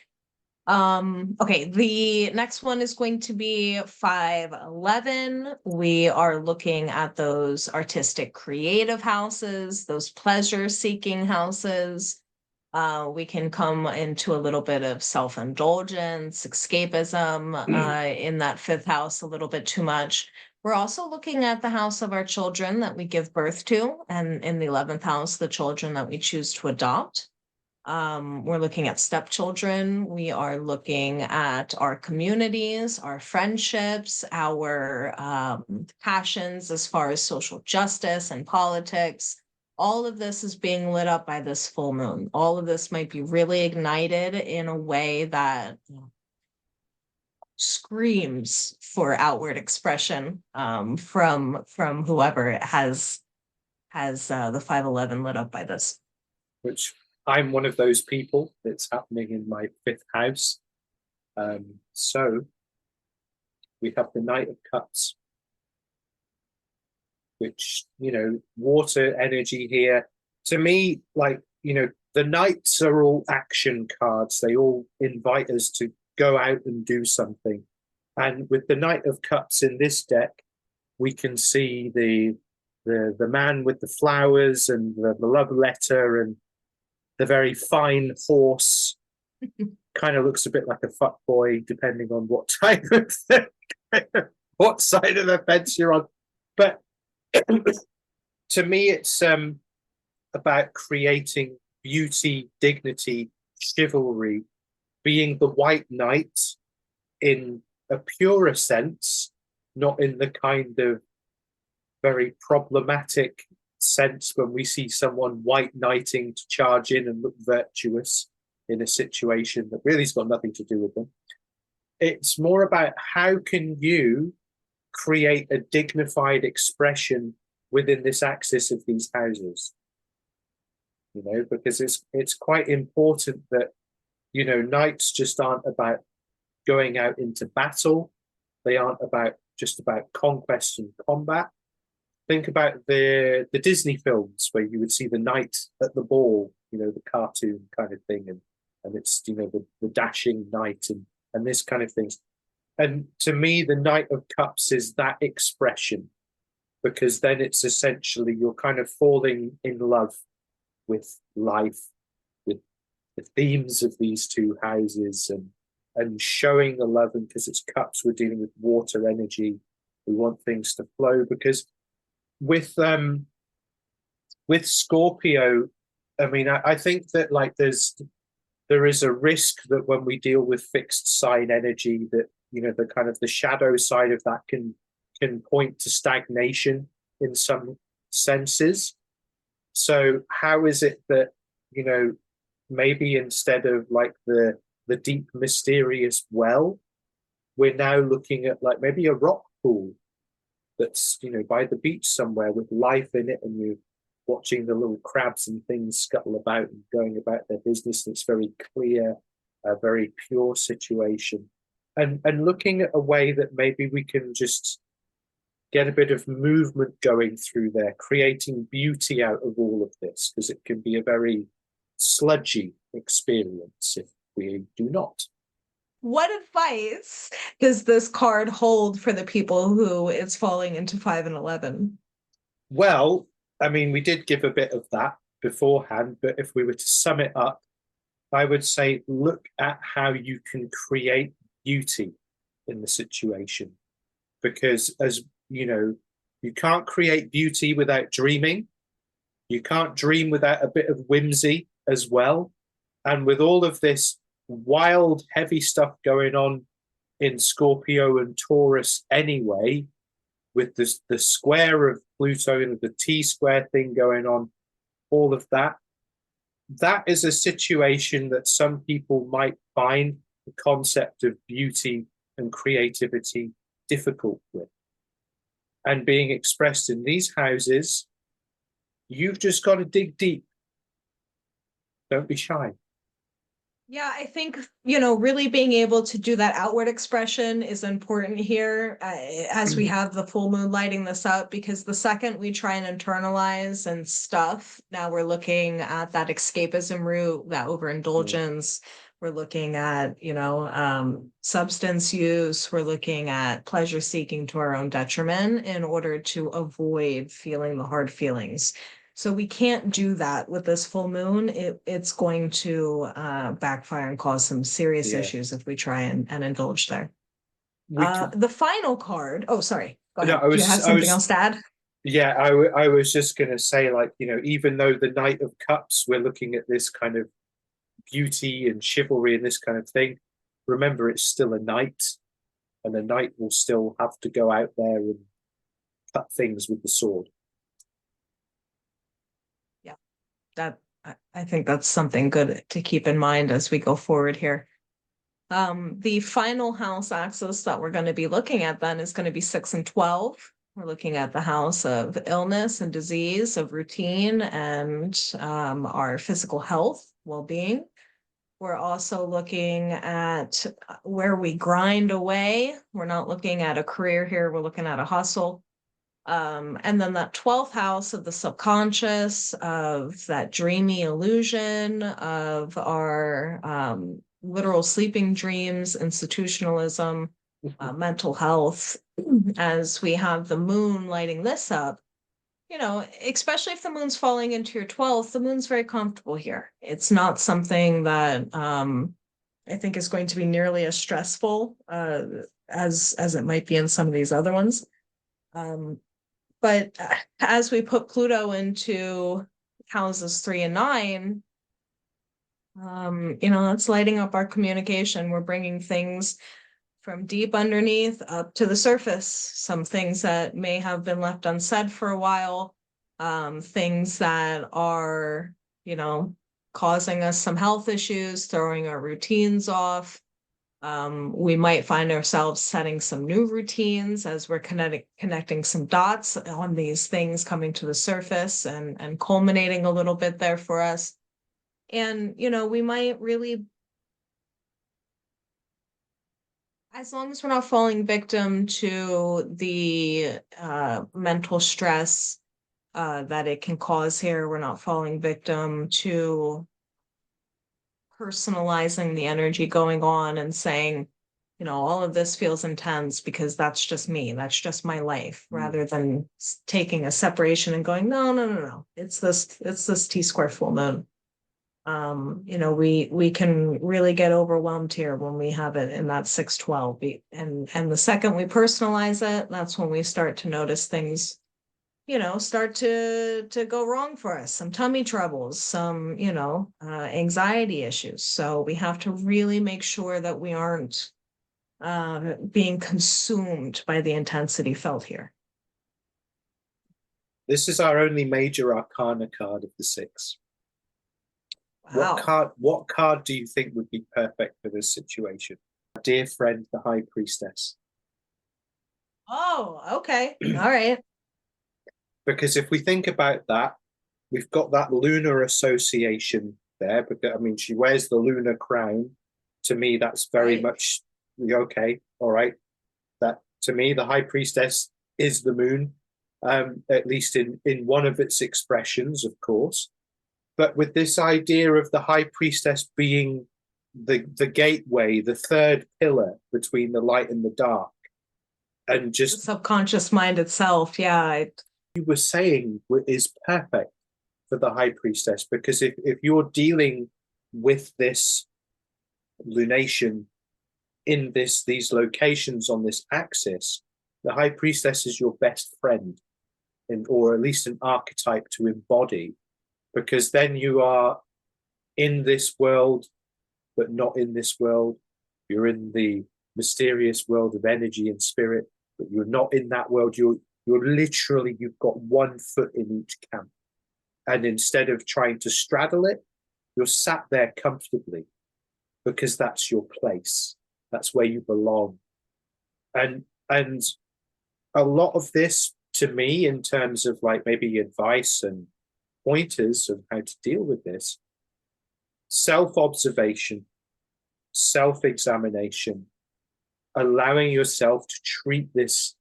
Okay, the next one is going to be 511. We are looking at those artistic creative houses, those pleasure seeking houses. We can come into a little bit of self-indulgence, escapism in that fifth house a little bit too much. We're also looking at the house of our children that we give birth to, and in the 11th house, the children that we choose to adopt. We're looking at stepchildren. We are looking at our communities, our friendships, our passions as far as social justice and politics. All of this is being lit up by this full moon. All of this might be really ignited in a way that screams for outward expression from whoever has the 511 lit up by this. Which I'm one of those people. It's happening in my fifth house. So we have the Knight of Cups, which, you know, water energy here. To me, like, you know, the knights are all action cards. They all invite us to go out and do something. And with the Knight of Cups in this deck, we can see the man with the flowers and the love letter and the very fine horse. Kind of looks a bit like a fuck boy, depending on what type of thing, what side of the fence you're on. But to me, it's about creating beauty, dignity, chivalry, being the white knight in a purer sense, not in the kind of very problematic sense when we see someone white knighting to charge in and look virtuous in a situation that really has got nothing to do with them. It's more about how can you create a dignified expression within this axis of these houses, you know, because it's quite important that, you know, knights just aren't about going out into battle. They aren't about just about conquest and combat. Think about the Disney films where you would see the knight at the ball, you know, the cartoon kind of thing, and it's, you know, the dashing knight and this kind of things. And to me, the Knight of Cups is that expression, because then it's essentially you're kind of falling in love with life, with the themes of these two houses, and showing the love. And because it's cups, we're dealing with water energy. We want things to flow, because with Scorpio, I mean, I think that like there is a risk that when we deal with fixed sign energy, that, you know, the kind of the shadow side of that can point to stagnation in some senses. So how is it that, you know, maybe instead of like the deep mysterious well, we're now looking at like maybe a rock pool that's, you know, by the beach somewhere with life in it, and you're watching the little crabs and things scuttle about and going about their business. And it's very clear, a very pure situation, and looking at a way that maybe we can just get a bit of movement going through there, creating beauty out of all of this, because it can be a very sludgy experience if we do not. What advice does this card hold for the people who it's falling into 5 and 11? Well, I mean, we did give a bit of that beforehand, but if we were to sum it up, I would say look at how you can create beauty in the situation. Because, as you know, you can't create beauty without dreaming. You can't dream without a bit of whimsy as well. And with all of this wild, heavy stuff going on in Scorpio and Taurus anyway, with the square of Pluto and the T-square thing going on, all of that, that is a situation that some people might find the concept of beauty and creativity difficult with. And being expressed in these houses, you've just got to dig deep. Don't be shy. Yeah, I think, really being able to do that outward expression is important here as we have the full moon lighting this up, because the second we try and internalize and stuff, now we're looking at that escapism route, that overindulgence. We're looking at, substance use. We're looking at pleasure seeking to our own detriment in order to avoid feeling the hard feelings. So we can't do that with this full moon. It's going to backfire and cause some serious issues if we try and indulge there. The final card. Oh, sorry. Go ahead. Do you have something else to add? Yeah, I was just going to say, like, even though the Knight of Cups, we're looking at this kind of beauty and chivalry and this kind of thing. Remember, it's still a knight, and a knight will still have to go out there and cut things with the sword. That I think that's something good to keep in mind as we go forward here. The final house axis that we're going to be looking at then is going to be 6 and 12. We're looking at the house of illness and disease, of routine, and our physical health, well-being. We're also looking at where we grind away. We're not looking at a career here. We're looking at a hustle. And then that 12th house of the subconscious, of that dreamy illusion, of our literal sleeping dreams, institutionalism, mental health. As we have the moon lighting this up, especially if the moon's falling into your 12th, the moon's very comfortable here. It's not something that I think is going to be nearly as stressful as it might be in some of these other ones. But as we put Pluto into houses 3 and 9, that's lighting up our communication. We're bringing things from deep underneath up to the surface. Some things that may have been left unsaid for a while, things that are, causing us some health issues, throwing our routines off. We might find ourselves setting some new routines as we're connecting some dots on these things coming to the surface and culminating a little bit there for us. And, we might really, as long as we're not falling victim to the mental stress that it can cause here, we're not falling victim to personalizing the energy going on and saying, all of this feels intense because that's just me, that's just my life, rather than taking a separation and going, no, it's this T-square full moon. We can really get overwhelmed here when we have it in that 6-12, and the second we personalize it, that's when we start to notice things start to go wrong for us, some tummy troubles, some anxiety issues. So we have to really make sure that we aren't being consumed by the intensity felt here. This is our only major arcana card of the 6. Wow. What card do you think would be perfect for this situation? Dear friend, the High Priestess. Oh, okay. All right. Because if we think about that, we've got that lunar association there. Because she wears the lunar crown. To me, that's very much okay. All right. That to me, the High Priestess is the moon, at least in one of its expressions, of course. But with this idea of the High Priestess being the gateway, the third pillar between the light and the dark, and just the subconscious mind itself, you were saying is perfect for the High Priestess, because if you're dealing with this lunation in these locations on this axis, the High Priestess is your best friend, or at least an archetype to embody, because then you are in this world, but not in this world. You're in the mysterious world of energy and spirit, but you're not in that world. You're literally, you've got one foot in each camp. And instead of trying to straddle it, you're sat there comfortably, because that's your place. That's where you belong. And a lot of this, to me, in terms of like maybe advice and pointers of how to deal with this, self-observation, self-examination, allowing yourself to treat this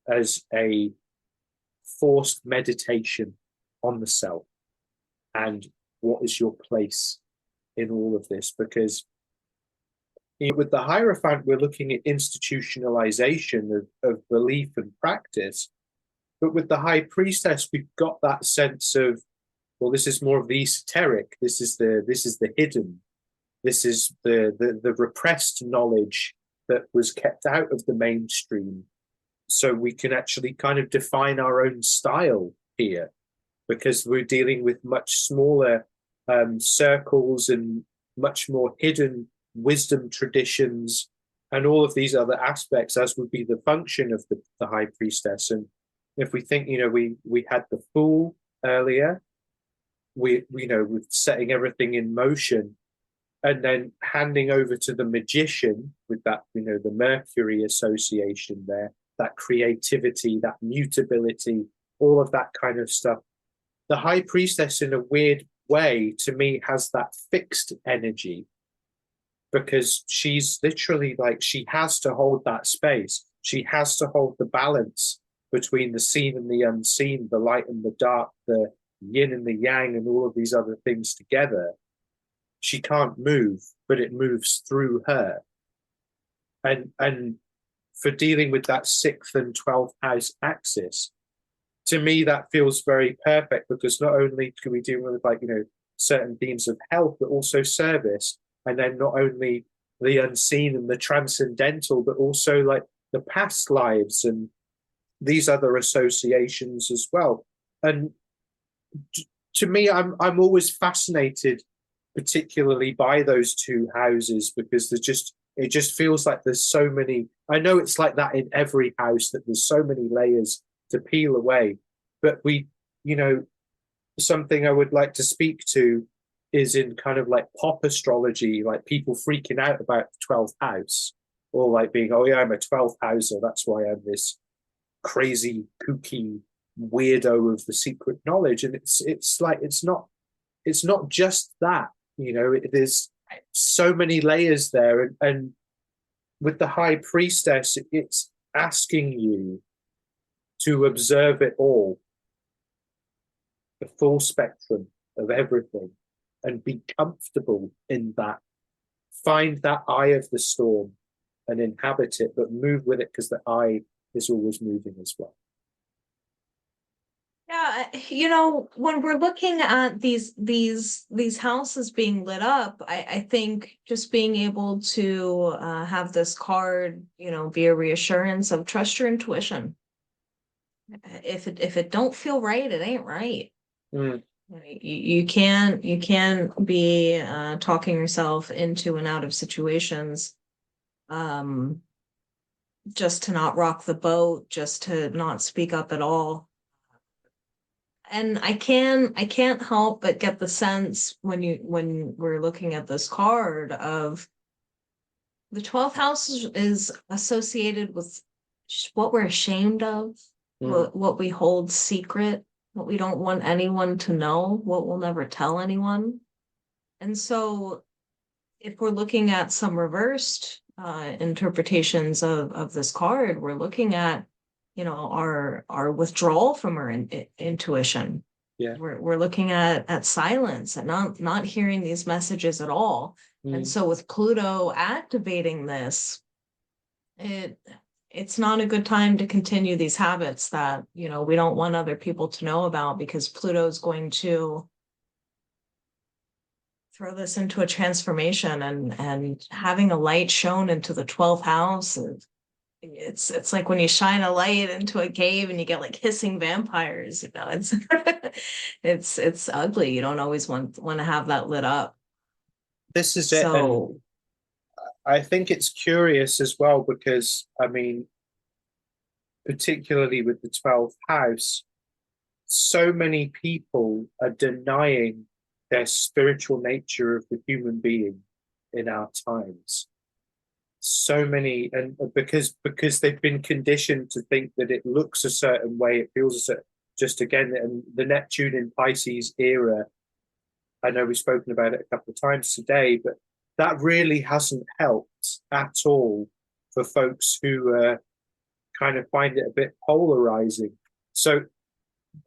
as a forced meditation on the self and what is your place in all of this. Because with the Hierophant, we're looking at institutionalization of belief and practice. But with the High Priestess, we've got that sense of, well, this is more of the esoteric. This is the hidden. This is the repressed knowledge that was kept out of the mainstream. So we can actually kind of define our own style here, because we're dealing with much smaller circles and much more hidden wisdom traditions and all of these other aspects, as would be the function of the High Priestess. And if we think, we had the Fool earlier, we with setting everything in motion, and then handing over to the Magician with that, the Mercury association there, that creativity, that mutability, all of that kind of stuff. The High Priestess, in a weird way, to me, has that fixed energy, because she's literally like, she has to hold that space. She has to hold the balance between the seen and the unseen, the light and the dark, the yin and the yang, and all of these other things together. She can't move, but it moves through her. And for dealing with that 6th and 12th house axis, to me, that feels very perfect, because not only can we deal with certain themes of health, but also service. And then not only the unseen and the transcendental, but also like the past lives and these other associations as well. And to me, I'm always fascinated, particularly by those two houses, because it just feels like there's so many. I know it's like that in every house, that there's so many layers to peel away. But something I would like to speak to is in kind of like pop astrology, like people freaking out about the 12th house, or like being, oh yeah, I'm a 12th houser, that's why I'm this crazy, kooky weirdo of the secret knowledge. And it's like, it's not just that, there's so many layers there. And with the High Priestess, it's asking you to observe it all, the full spectrum of everything, and be comfortable in that. Find that eye of the storm and inhabit it, but move with it, because the eye is always moving as well. Yeah, when we're looking at these houses being lit up, I think just being able to have this card, be a reassurance of trust your intuition. If it don't feel right, it ain't right. Mm. You can't be talking yourself into and out of situations just to not rock the boat, just to not speak up at all. And I can't help but get the sense when we're looking at this card of the 12th house is associated with what we're ashamed of, what we hold secret, what we don't want anyone to know, what we'll never tell anyone. And so if we're looking at some reversed interpretations of this card, we're looking at, our withdrawal from our intuition. Yeah. We're looking at silence and not hearing these messages at all. And so with Pluto activating this, it's not a good time to continue these habits that, we don't want other people to know about, because Pluto's going to throw this into a transformation, and having a light shown into the 12th house. It's like when you shine a light into a cave and you get like hissing vampires, it's it's ugly. You don't always want to have that lit up. This is it. And I think it's curious as well, because particularly with the 12th house, so many people are denying their spiritual nature of the human being in our times. So many, and because they've been conditioned to think that it looks a certain way, it feels a certain, just again, and the Neptune in Pisces era I know we've spoken about it a couple of times today, but that really hasn't helped at all for folks who kind of find it a bit polarizing. So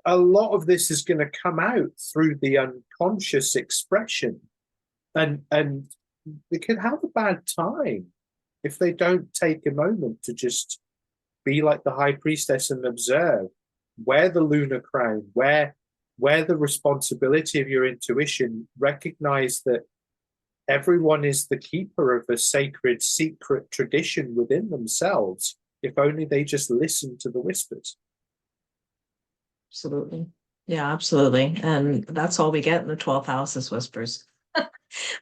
a lot of this is going to come out through the unconscious expression, and they could have a bad time if they don't take a moment to just be like the high priestess and observe, wear the lunar crown, wear the responsibility of your intuition, recognize that everyone is the keeper of a sacred secret tradition within themselves, if only they just listen to the whispers. Absolutely. Yeah, absolutely. And that's all we get in the 12th house is whispers.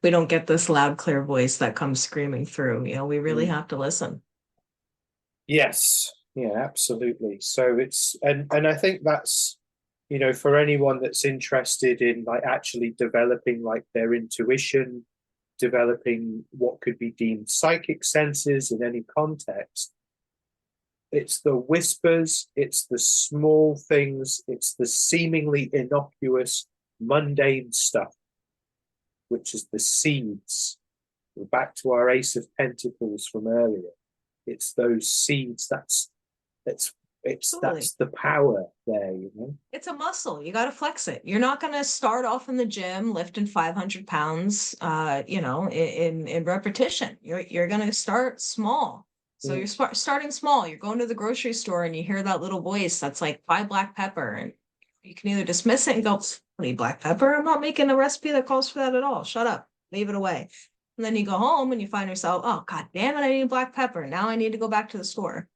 We don't get this loud, clear voice that comes screaming through. You know, we really have to listen. Yes. Yeah, absolutely. So it's, and I think that's, you know, for anyone that's interested in like actually developing like their intuition, developing what could be deemed psychic senses in any context, it's the whispers, it's the small things, it's the seemingly innocuous, mundane stuff, which is the seeds. We're back to our Ace of Pentacles from earlier. It's those seeds. That's the power there, you know. It's a muscle. You got to flex it. You're not going to start off in the gym lifting 500 pounds, you know, in repetition. You're going to start small. So you're starting small. You're going to the grocery store and you hear that little voice that's like, buy black pepper, and you can either dismiss it and go, I need black pepper. I'm not making a recipe that calls for that at all. Shut up. Leave it away. And then you go home and you find yourself, oh, God damn it, I need black pepper. Now I need to go back to the store.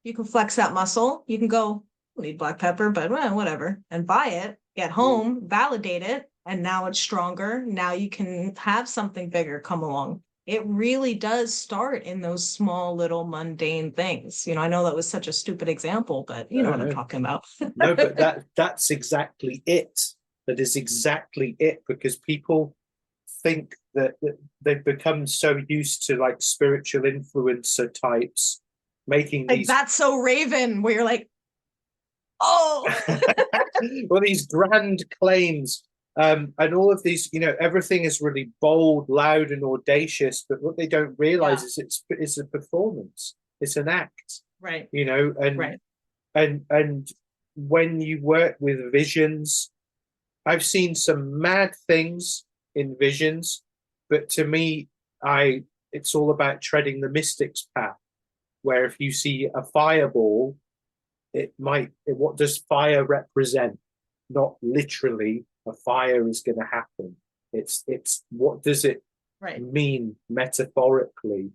You can flex that muscle. You can go, I need black pepper, but whatever, and buy it, get home, validate it, and now it's stronger. Now you can have something bigger come along. It really does start in those small little mundane things. You know, I know that was such a stupid example, but you know what I'm talking about. No, but that's exactly it. That is exactly it, because people think that they've become so used to like spiritual influencer types making like these, that's so Raven, where you're like, oh, well, these grand claims. And all of these, you know, everything is really bold, loud, and audacious. But what they don't realize is it's a performance. It's an act, right? You know, and when you work with visions, I've seen some mad things in visions, but to me, it's all about treading the mystic's path. Where if you see a fireball, what does fire represent? Not literally a fire is going to happen. It's what does it mean metaphorically?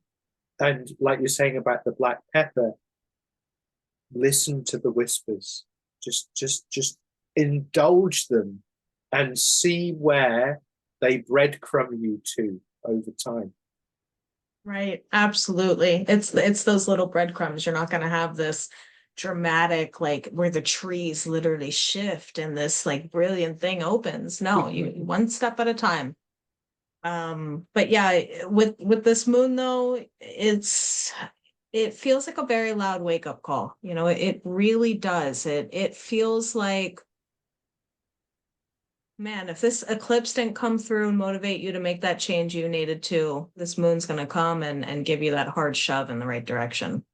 And like you're saying about the black pepper, listen to the whispers. Just indulge them and see where they breadcrumb you to over time. Right, absolutely. It's those little breadcrumbs. You're not going to have this dramatic, like where the trees literally shift and this like brilliant thing opens. No, you one step at a time. But yeah, with this moon though, it feels like a very loud wake up call. You know, it really does. It feels like, man, if this eclipse didn't come through and motivate you to make that change you needed to, this moon's going to come and give you that hard shove in the right direction.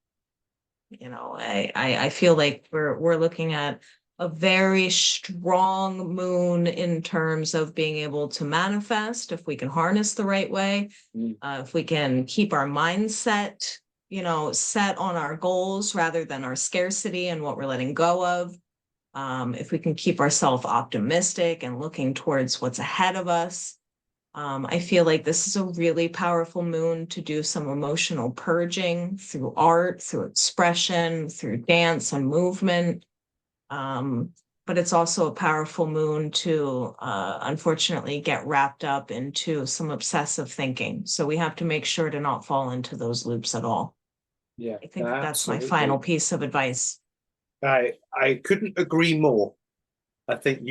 You know, I feel like we're looking at a very strong moon in terms of being able to manifest if we can harness the right way, if we can keep our mindset, you know, set on our goals rather than our scarcity and what we're letting go of. If we can keep ourselves optimistic and looking towards what's ahead of us. I feel like this is a really powerful moon to do some emotional purging through art, through expression, through dance and movement. But it's also a powerful moon to, unfortunately, get wrapped up into some obsessive thinking. So we have to make sure to not fall into those loops at all. Yeah, I think that's my final piece of advice. I couldn't agree more. I think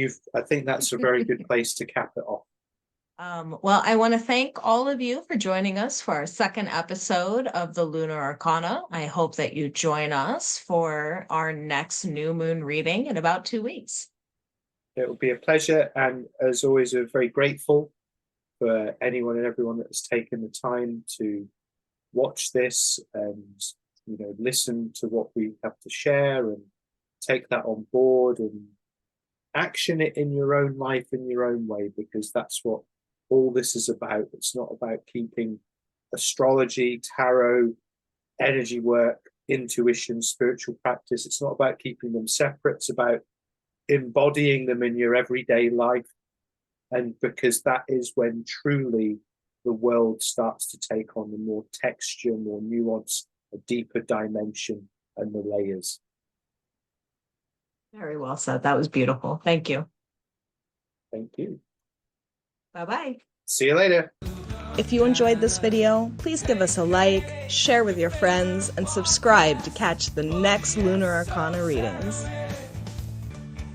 that's a very good place to cap it off. Well, I want to thank all of you for joining us for our second episode of the Lunar Arcana. I hope that you join us for our next new moon reading in about 2 weeks. It will be a pleasure. And as always, we're very grateful for anyone and everyone that has taken the time to watch this and, you know, listen to what we have to share and take that on board and action it in your own life in your own way, because that's what all this is about. It's not about keeping astrology, tarot, energy work, intuition, spiritual practice. It's not about keeping them separate. It's about embodying them in your everyday life. And because that is when truly the world starts to take on a more texture, more nuance, a deeper dimension, and the layers. Very well said. That was beautiful. Thank you. Thank you. Bye-bye. See you later. If you enjoyed this video, please give us a like, share with your friends, and subscribe to catch the next Lunar Arcana readings.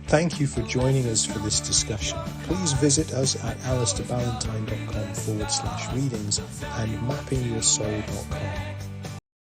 Thank you for joining us for this discussion. Please visit us at alistairballantyne.com/readings and mappingyoursoul.com.